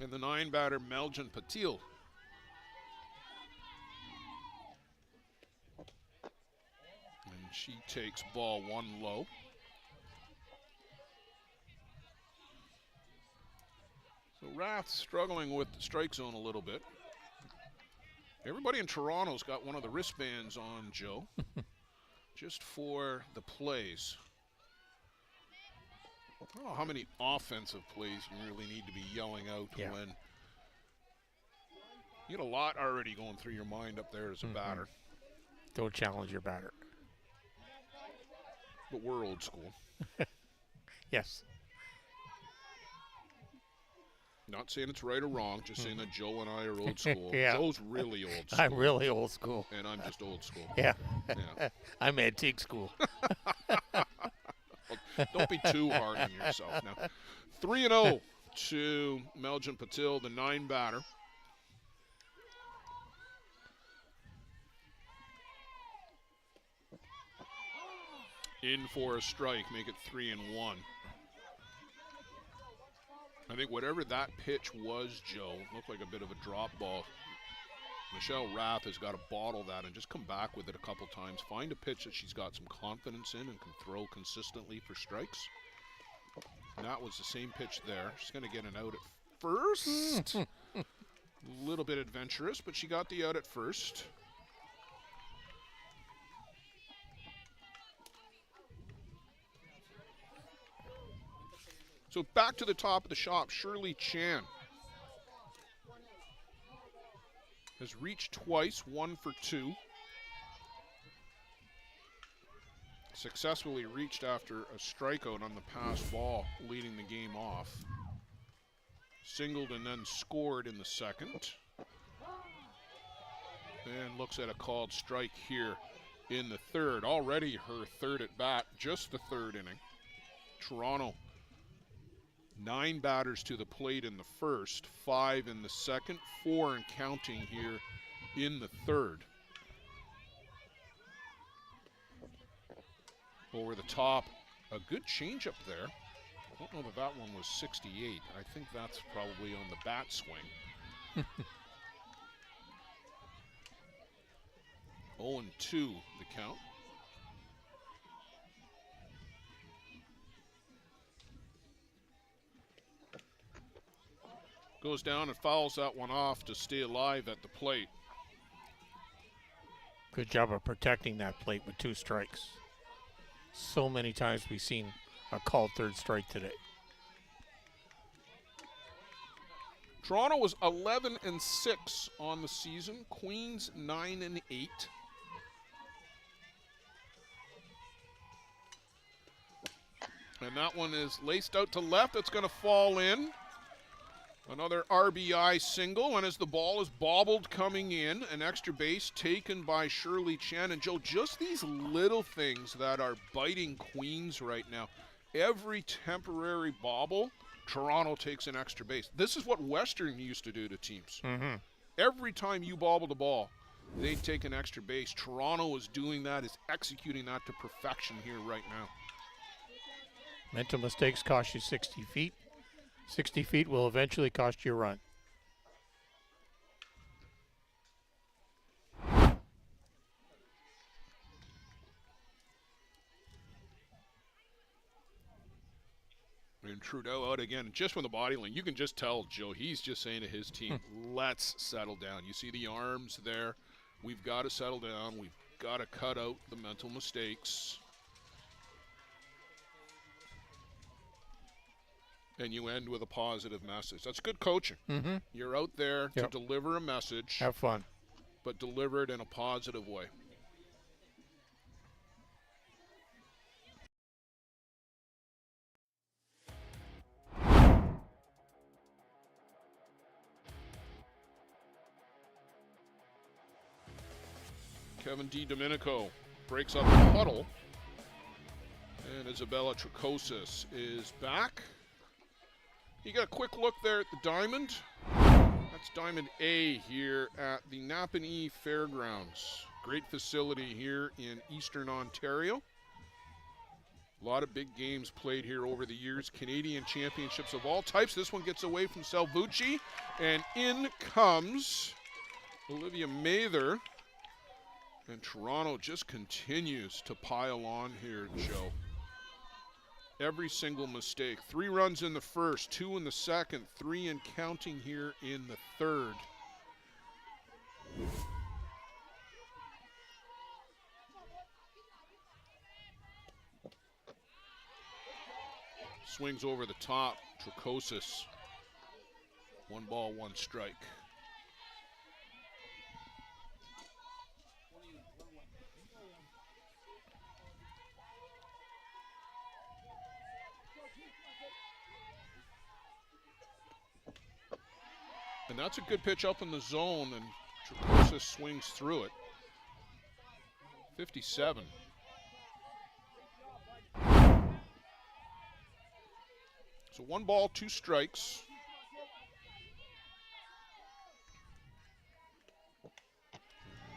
A: And the 9-batter, Meljan Patil. And she takes ball 1 low. So Rath struggling with the strike zone a little bit. Everybody in Toronto's got one of the wristbands on, Joe, just for the plays. I don't know how many offensive plays you really need to be yelling out when you get a lot already going through your mind up there as a batter.
B: Don't challenge your batter.
A: But we're old school.
B: Yes.
A: Not saying it's right or wrong, just saying that Joe and I are old school.
B: Yeah.
A: Joe's really old school.
B: I'm really old school.
A: And I'm just old school.
B: Yeah.
A: Yeah.
B: I'm antique school.
A: Don't be too hard on yourself. Now, 3-0 to Meljan Patil, the 9-batter. In for a strike, make it 3-1. I think whatever that pitch was, Joe, looked like a bit of a drop ball. Michelle Rath has got to bottle that and just come back with it a couple times. Find a pitch that she's got some confidence in and can throw consistently for strikes. And that was the same pitch there. She's going to get an out at first. A little bit adventurous, but she got the out at first. So back to the top of the shop, Shirley Chan has reached twice, 1 for 2. Successfully reached after a strikeout on the pass ball, leading the game off. Singled and then scored in the second. And looks at a called strike here in the third. Already her third at bat, just the third inning. Toronto 9 batters to the plate in the first, 5 in the second, 4 and counting here in the third. Over the top, a good changeup there. I don't know that that one was 68. I think that's probably on the bat swing. 0-2 the count. Goes down and fouls that one off to stay alive at the plate.
B: Good job of protecting that plate with 2 strikes. So many times we've seen a called third strike today.
A: Toronto was 11-6 on the season. Queens 9-8. And that one is laced out to left. It's going to fall in. Another RBI single, and as the ball is bobbled coming in, an extra base taken by Shirley Chen. And Joe, just these little things that are biting Queens right now. Every temporary bobble, Toronto takes an extra base. This is what Western used to do to teams. Every time you bobble the ball, they'd take an extra base. Toronto is doing that, is executing that to perfection here right now.
B: Mental mistakes cost you 60 feet. 60 feet will eventually cost you a run.
A: And Trudeau out again, just from the body line. You can just tell, Joe, he's just saying to his team, let's settle down. You see the arms there. We've got to settle down. We've got to cut out the mental mistakes. And you end with a positive message. That's good coaching. You're out there to deliver a message.
B: Have fun.
A: But deliver it in a positive way. Kevin DiDomenico breaks up the huddle. And Isabella Tricosis is back. You got a quick look there at the diamond. That's Diamond A here at the Napanee Fairgrounds. Great facility here in Eastern Ontario. A lot of big games played here over the years. Canadian championships of all types. This one gets away from Salvucci. And in comes Olivia Mather. And Toronto just continues to pile on here, Joe. Every single mistake. 3 runs in the first, 2 in the second, 3 and counting here in the third. Swings over the top. Tricosis. 1 ball, 1 strike. And that's a good pitch up in the zone, and Tricosis swings through it. 57. So 1 ball, 2 strikes.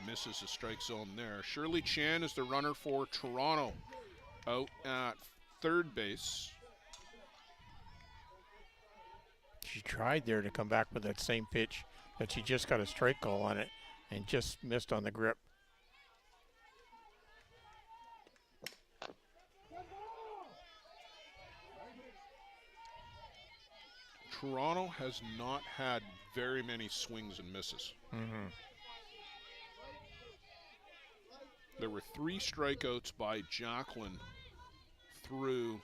A: Misses the strike zone there. Shirley Chan is the runner for Toronto out at third base.
B: She tried there to come back with that same pitch that she just got a strike call on it and just missed on the grip.
A: Toronto has not had very many swings and misses. There were 3 strikeouts by Jacqueline through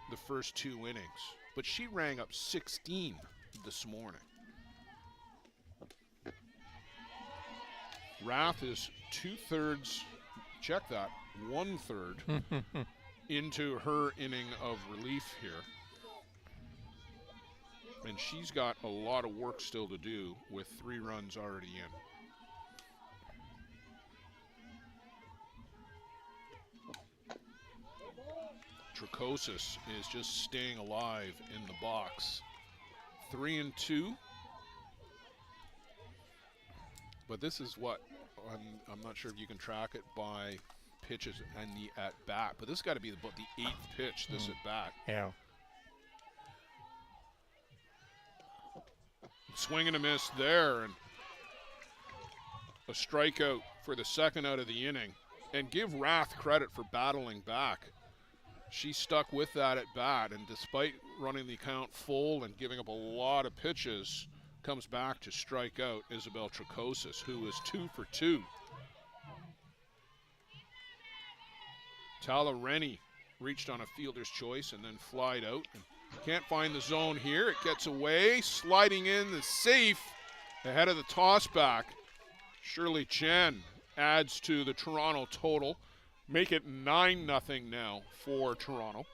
A: the first 2 innings. But she rang up 16 this morning. Rath is 2/3, check that, 1/3 into her inning of relief here. And she's got a lot of work still to do with 3 runs already in. Tricosis is just staying alive in the box. 3-2. But this is what, I'm not sure if you can track it by pitches and the at bat, but this has got to be about the 8th pitch, this at bat.
B: Yeah.
A: Swing and a miss there, and a strikeout for the second out of the inning. And give Rath credit for battling back. She stuck with that at bat, and despite running the count full and giving up a lot of pitches, comes back to strike out Isabel Tricosis, who is 2 for 2. Tala Rennie reached on a fielder's choice and then flied out. And can't find the zone here. It gets away, sliding in the safe ahead of the toss back. Shirley Chen adds to the Toronto total. Make it 9-0 now for Toronto.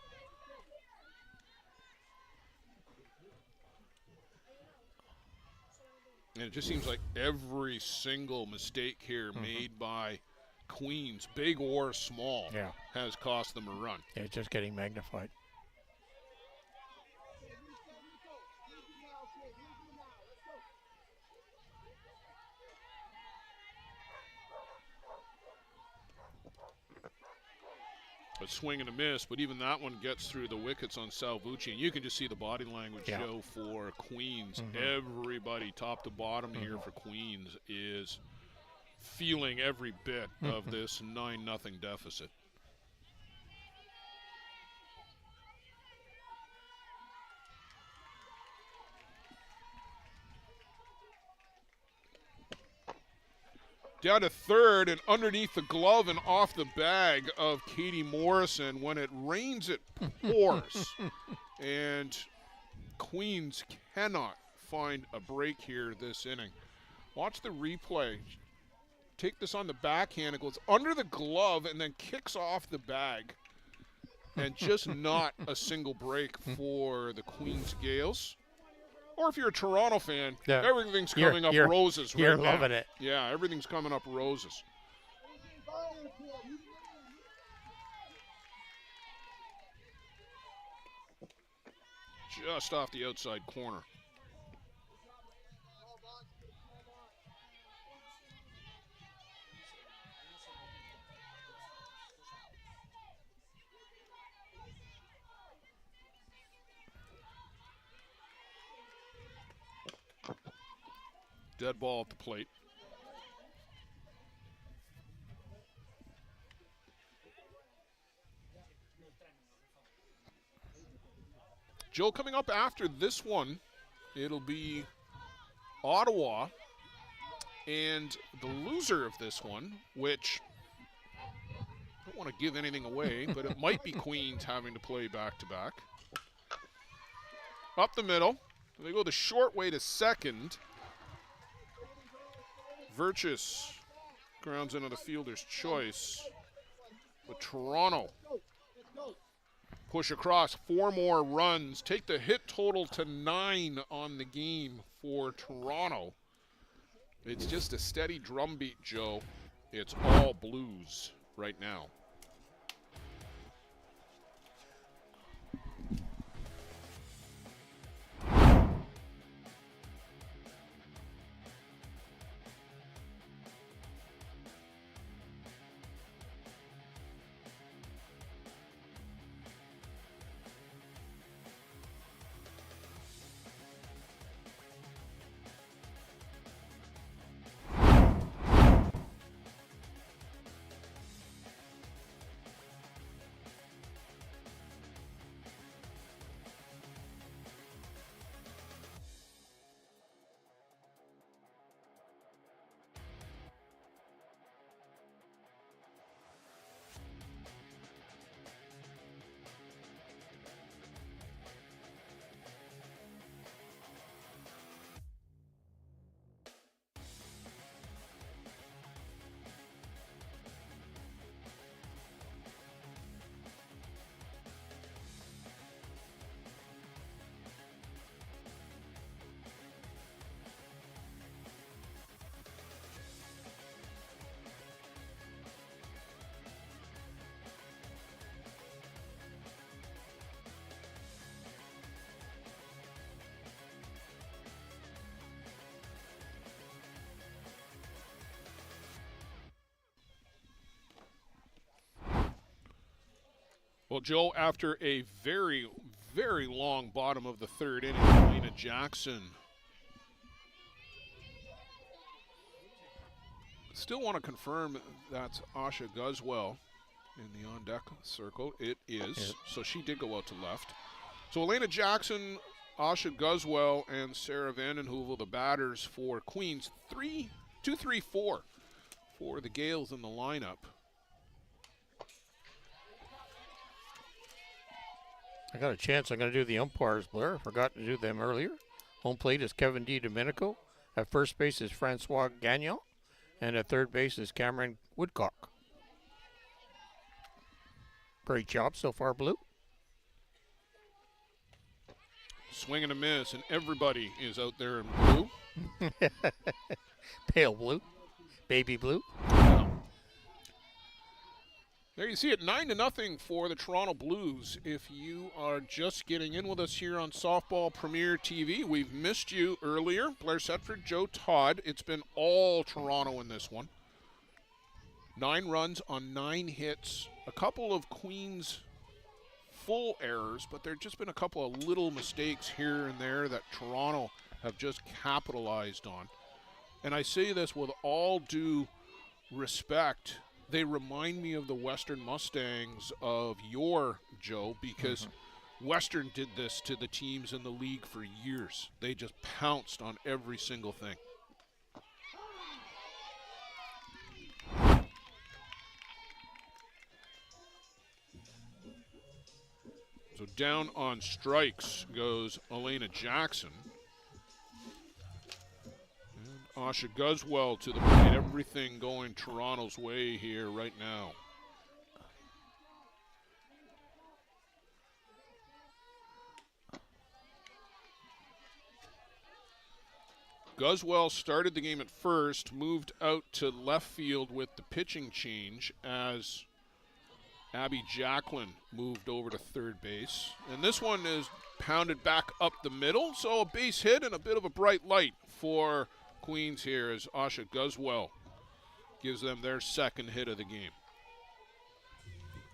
A: And it just seems like every single mistake here made by Queens, big or small, has cost them a run.
B: Yeah, it's just getting magnified.
A: A swing and a miss, but even that one gets through the wickets on Salvucci, and you can just see the body language show for Queens. Everybody, top to bottom here for Queens, is feeling every bit of this 9-0 deficit. Down to third, and underneath the glove and off the bag of Katie Morrison. When it rains, it pours. And Queens cannot find a break here this inning. Watch the replay. Take this on the backhand. It goes under the glove and then kicks off the bag. And just not a single break for the Queens Gales. Or if you're a Toronto fan, everything's coming up roses right now.
B: You're loving it.
A: Yeah, everything's coming up roses. Just off the outside corner. Dead ball at the plate. Joe, coming up after this one, it'll be Ottawa, and the loser of this one, which I don't want to give anything away, but it might be Queens having to play back-to-back. Up the middle. They go the short way to second. Virtus grounds into the fielder's choice. But Toronto push across, 4 more runs, take the hit total to 9 on the game for Toronto. It's just a steady drumbeat, Joe. It's all Blues right now. Well, Joe, after a very, very long bottom of the third inning, Elena Jackson still want to confirm that's Asha Guzwell in the on-deck circle. It is.
B: Yeah.
A: So she did go out to left. So Elena Jackson, Asha Guzwell, and Sarah Vandenhoevel, the batters for Queens. 2-3-4 for the Gales in the lineup.
B: I got a chance. I'm going to do the umpires, Blair. I forgot to do them earlier. Home plate is Kevin D. Domenico. At first base is Francois Gagnon. And at third base is Cameron Woodcock. Great job so far, Blue.
A: Swing and a miss, and everybody is out there in blue.
B: Pale blue. Baby blue.
A: There you see it, 9-0 for the Toronto Blues. If you are just getting in with us here on Softball Premier TV, we've missed you earlier. Blair Setford, Joe Todd. It's been all Toronto in this one. 9 runs on 9 hits. A couple of Queens full errors, but there have just been a couple of little mistakes here and there that Toronto have just capitalized on. And I say this with all due respect. They remind me of the Western Mustangs of yore, Joe, because Western did this to the teams in the league for years. They just pounced on every single thing. So down on strikes goes Elena Jackson. Asha Guzwell to the plate. Everything going Toronto's way here right now. Guzwell started the game at first, moved out to left field with the pitching change as Abby Jacqueline moved over to third base. And this one is pounded back up the middle, so a base hit and a bit of a bright light for Queens here as Asha Guzwell gives them their second hit of the game.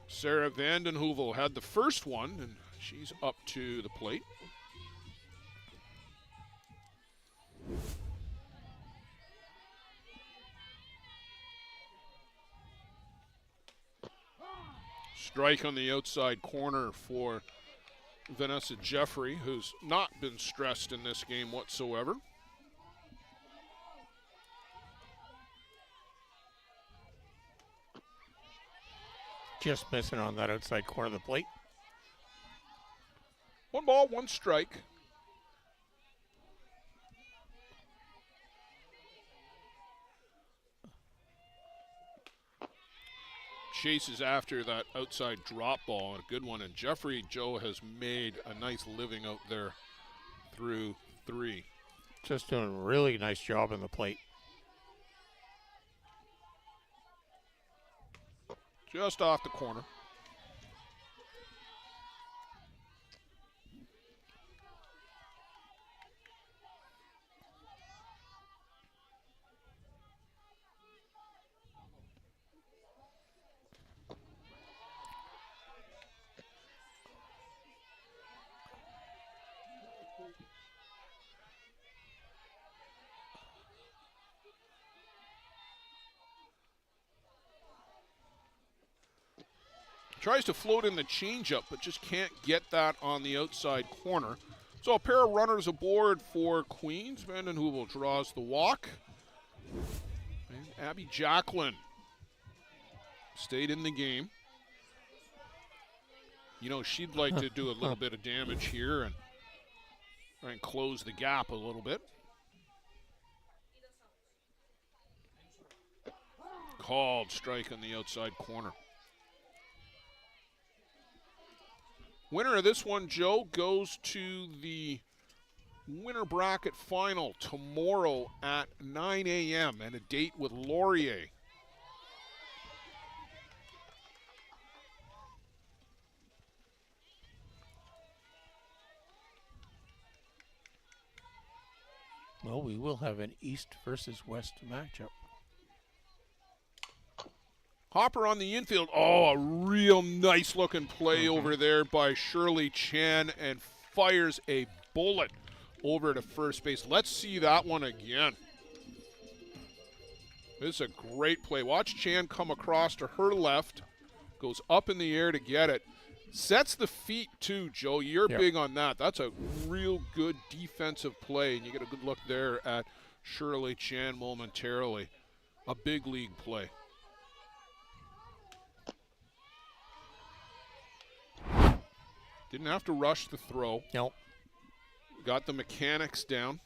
A: Sarah Vandenhoevel had the first one, and she's up to the plate. Strike on the outside corner for Vanessa Jeffrey, who's not been stressed in this game whatsoever.
B: Just missing on that outside corner of the plate.
A: 1 ball, 1 strike. Chases after that outside drop ball, a good one. And Jeffrey, Joe, has made a nice living out there through 3.
B: Just doing a really nice job in the plate.
A: Just off the corner. Tries to float in the changeup, but just can't get that on the outside corner. So a pair of runners aboard for Queens. Vandenhoevel draws the walk. And Abby Jacqueline stayed in the game. You know, she'd like to do a little bit of damage here and try and close the gap a little bit. Called strike on the outside corner. Winner of this one, Joe, goes to the winner bracket final tomorrow at 9 a.m. and a date with Laurier.
B: Well, we will have an East versus West matchup.
A: Hopper on the infield. Oh, a real nice looking play over there by Shirley Chan, and fires a bullet over to first base. Let's see that one again. This is a great play. Watch Chan come across to her left, goes up in the air to get it. Sets the feet too, Joe. You're big on that. That's a real good defensive play, and you get a good look there at Shirley Chan momentarily. A big league play. Didn't have to rush the throw.
B: Nope.
A: Got the mechanics down.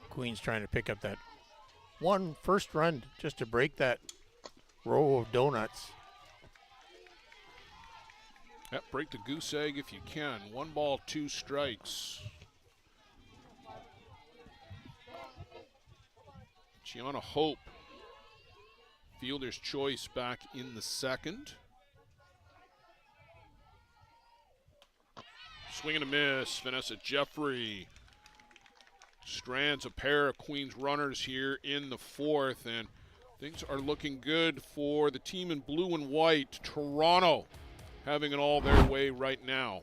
B: Queen's trying to pick up that one first run just to break that row of donuts.
A: Yep, break the goose egg if you can. 1 ball, 2 strikes. Gianna Hope, fielder's choice back in the second. Swing and a miss. Vanessa Jeffrey strands a pair of Queens runners here in the fourth, and things are looking good for the team in blue and white. Toronto having it all their way right now.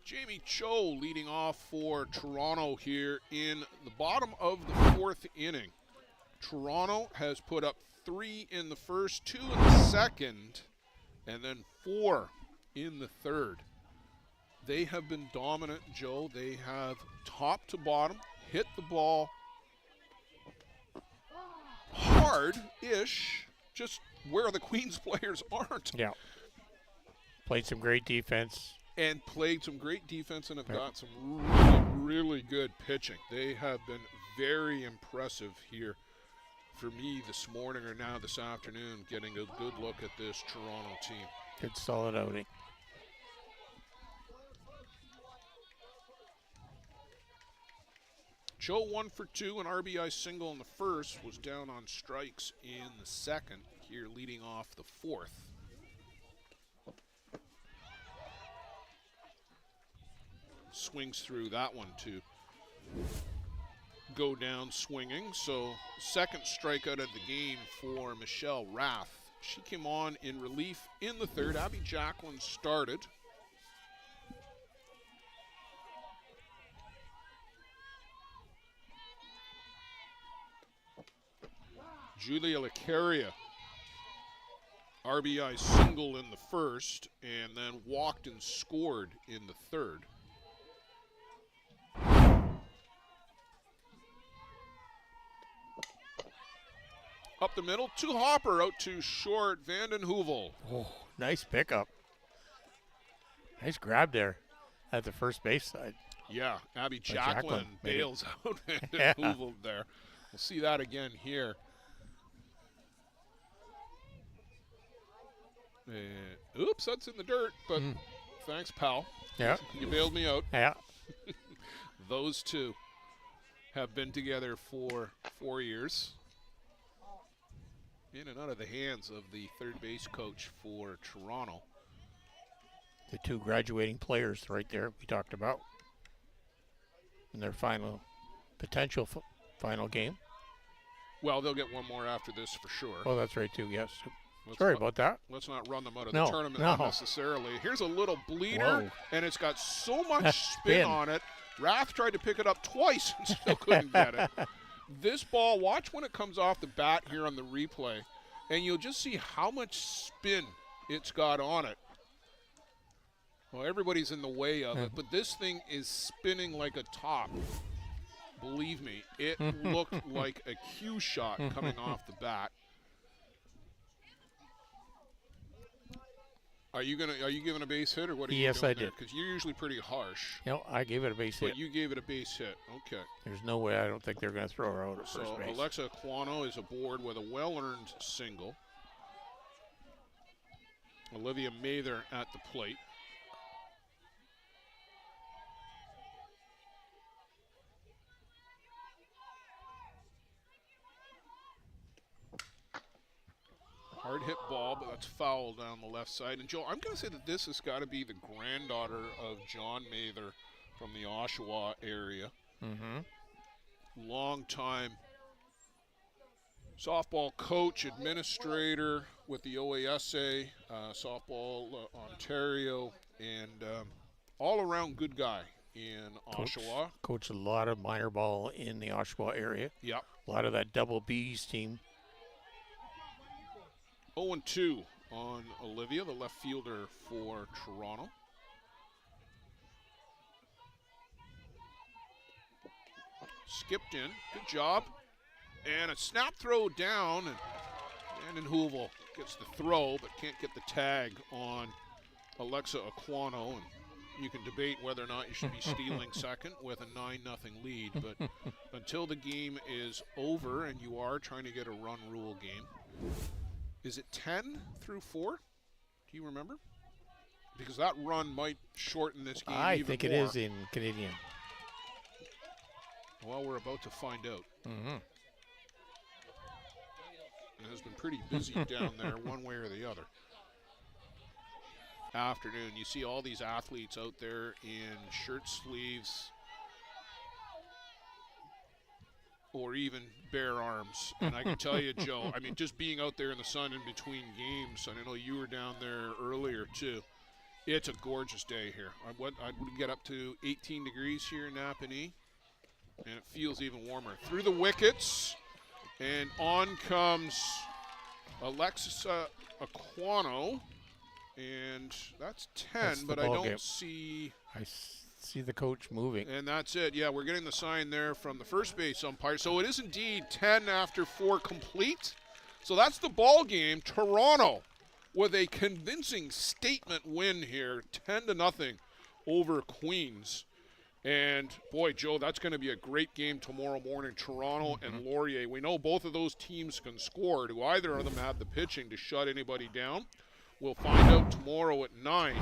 A: Jamie Cho leading off for Toronto here in the bottom of the fourth inning. Toronto has put up 3 in the first, 2 in the second, and then 4 in the third. They have been dominant, Joe. They have top to bottom hit the ball hard-ish, just where the Queens players aren't.
B: Yeah. Played some great defense.
A: And played some great defense and have got some really, really good pitching. They have been very impressive here for me this morning or now this afternoon, getting a good look at this Toronto team.
B: Good solid outing.
A: Cho 1 for 2, an RBI single in the first, was down on strikes in the second, here leading off the fourth. Swings through that one to go down swinging. So second strikeout of the game for Michelle Rath. She came on in relief in the third. Abby Jacqueline started. Julia Lecaria, RBI single in the first, and then walked and scored in the third. Up the middle to Hopper, out too short. Vanden Heuvel.
B: Oh, nice pickup. Nice grab there at the first base side.
A: Yeah, Abby
B: Jacqueline
A: Jacqueline
B: made it.
A: bails out Vanden
B: Yeah.
A: Heuvel there. We'll see that again here. And, oops, that's in the dirt, but thanks, pal.
B: Yeah.
A: You bailed me out.
B: Yeah.
A: Those two have been together for 4 years. In and out of the hands of the third base coach for Toronto.
B: The two graduating players right there we talked about in their final potential final game.
A: Well, they'll get one more after this for sure.
B: Oh, that's right too. Yes.
A: Let's
B: Sorry
A: not-
B: about that.
A: Let's not run them out of
B: No,
A: the tournament
B: no.
A: unnecessarily. Here's a little bleeder,
B: Whoa.
A: and it's got so much
B: Spin.
A: spin on it. Rath tried to pick it up twice and still couldn't get it. This ball, watch when it comes off the bat here on the replay, and you'll just see how much spin it's got on it. Well, everybody's in the way of it, but this thing is spinning like a top. Believe me, it looked like a cue shot coming off the bat. Are you giving a base hit, or what are you
B: Yes,
A: doing
B: I did.
A: Because you're usually pretty harsh.
B: No, I gave it a base
A: But
B: hit.
A: you gave it a base hit. Okay.
B: There's no way I don't think they're going to throw her out at
A: So
B: first base.
A: Alexa Aquano is aboard with a well-earned single. Olivia Mather at the plate. Hard hit ball, but that's foul down the left side. And Joe, I'm going to say that this has got to be the granddaughter of John Mather from the Oshawa area.
B: Mm-hmm.
A: Long time softball coach, administrator with the OASA, Softball Ontario, and all-around good guy in Oshawa.
B: Coached a lot of minor ball in the Oshawa area.
A: Yep.
B: A lot of that double B's team.
A: 0-2 on Olivia, the left fielder for Toronto. Skipped in, good job. And a snap throw down, and Vanden Heuvel gets the throw, but can't get the tag on Alexa Aquano. And you can debate whether or not you should be stealing second with a 9-0 lead, but until the game is over and you are trying to get a run rule game. Is it 10 through 4? Do you remember? Because that run might shorten this game
B: I
A: even
B: think
A: more.
B: it is in Canadian.
A: Well, we're about to find out.
B: Mm-hmm.
A: It has been pretty busy down there one way or the other. Afternoon, you see all these athletes out there in shirt sleeves or even bare arms. And I can tell you, Joe, I mean, just being out there in the sun in between games, and I know you were down there earlier too, it's a gorgeous day here. I would get up to 18 degrees here in Napanee, and it feels even warmer. Through the wickets, and on comes Alexa Aquano, and that's 10,
B: That's the
A: but I
B: ball
A: don't
B: game.
A: see...
B: I see the coach moving.
A: And that's it. Yeah, we're getting the sign there from the first base umpire. So it is indeed 10 after 4 complete. So that's the ball game. Toronto with a convincing statement win here, 10-0 over Queens. And boy, Joe, that's going to be a great game tomorrow morning. Toronto and Laurier. We know both of those teams can score. Do either of them have the pitching to shut anybody down? We'll find out tomorrow at 9.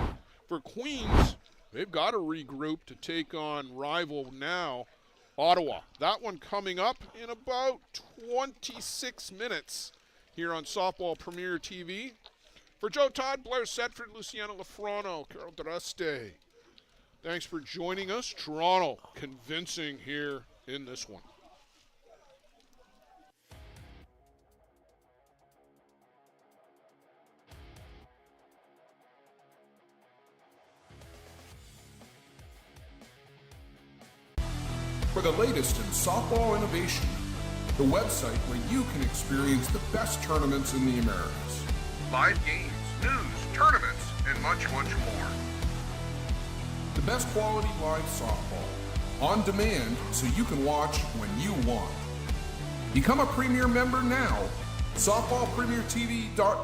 A: For Queens, they've got to regroup to take on rival now, Ottawa. That one coming up in about 26 minutes here on Softball Premier TV. For Joe Todd, Blair Setford, Luciana Lafrano, Carol Dreste, thanks for joining us. Toronto convincing here in this one.
C: For the latest in softball innovation, the website where you can experience the best tournaments in the Americas. Live games, news, tournaments, and much, much more. The best quality live softball, on demand so you can watch when you want. Become a Premier member now SoftballPremierTV.com.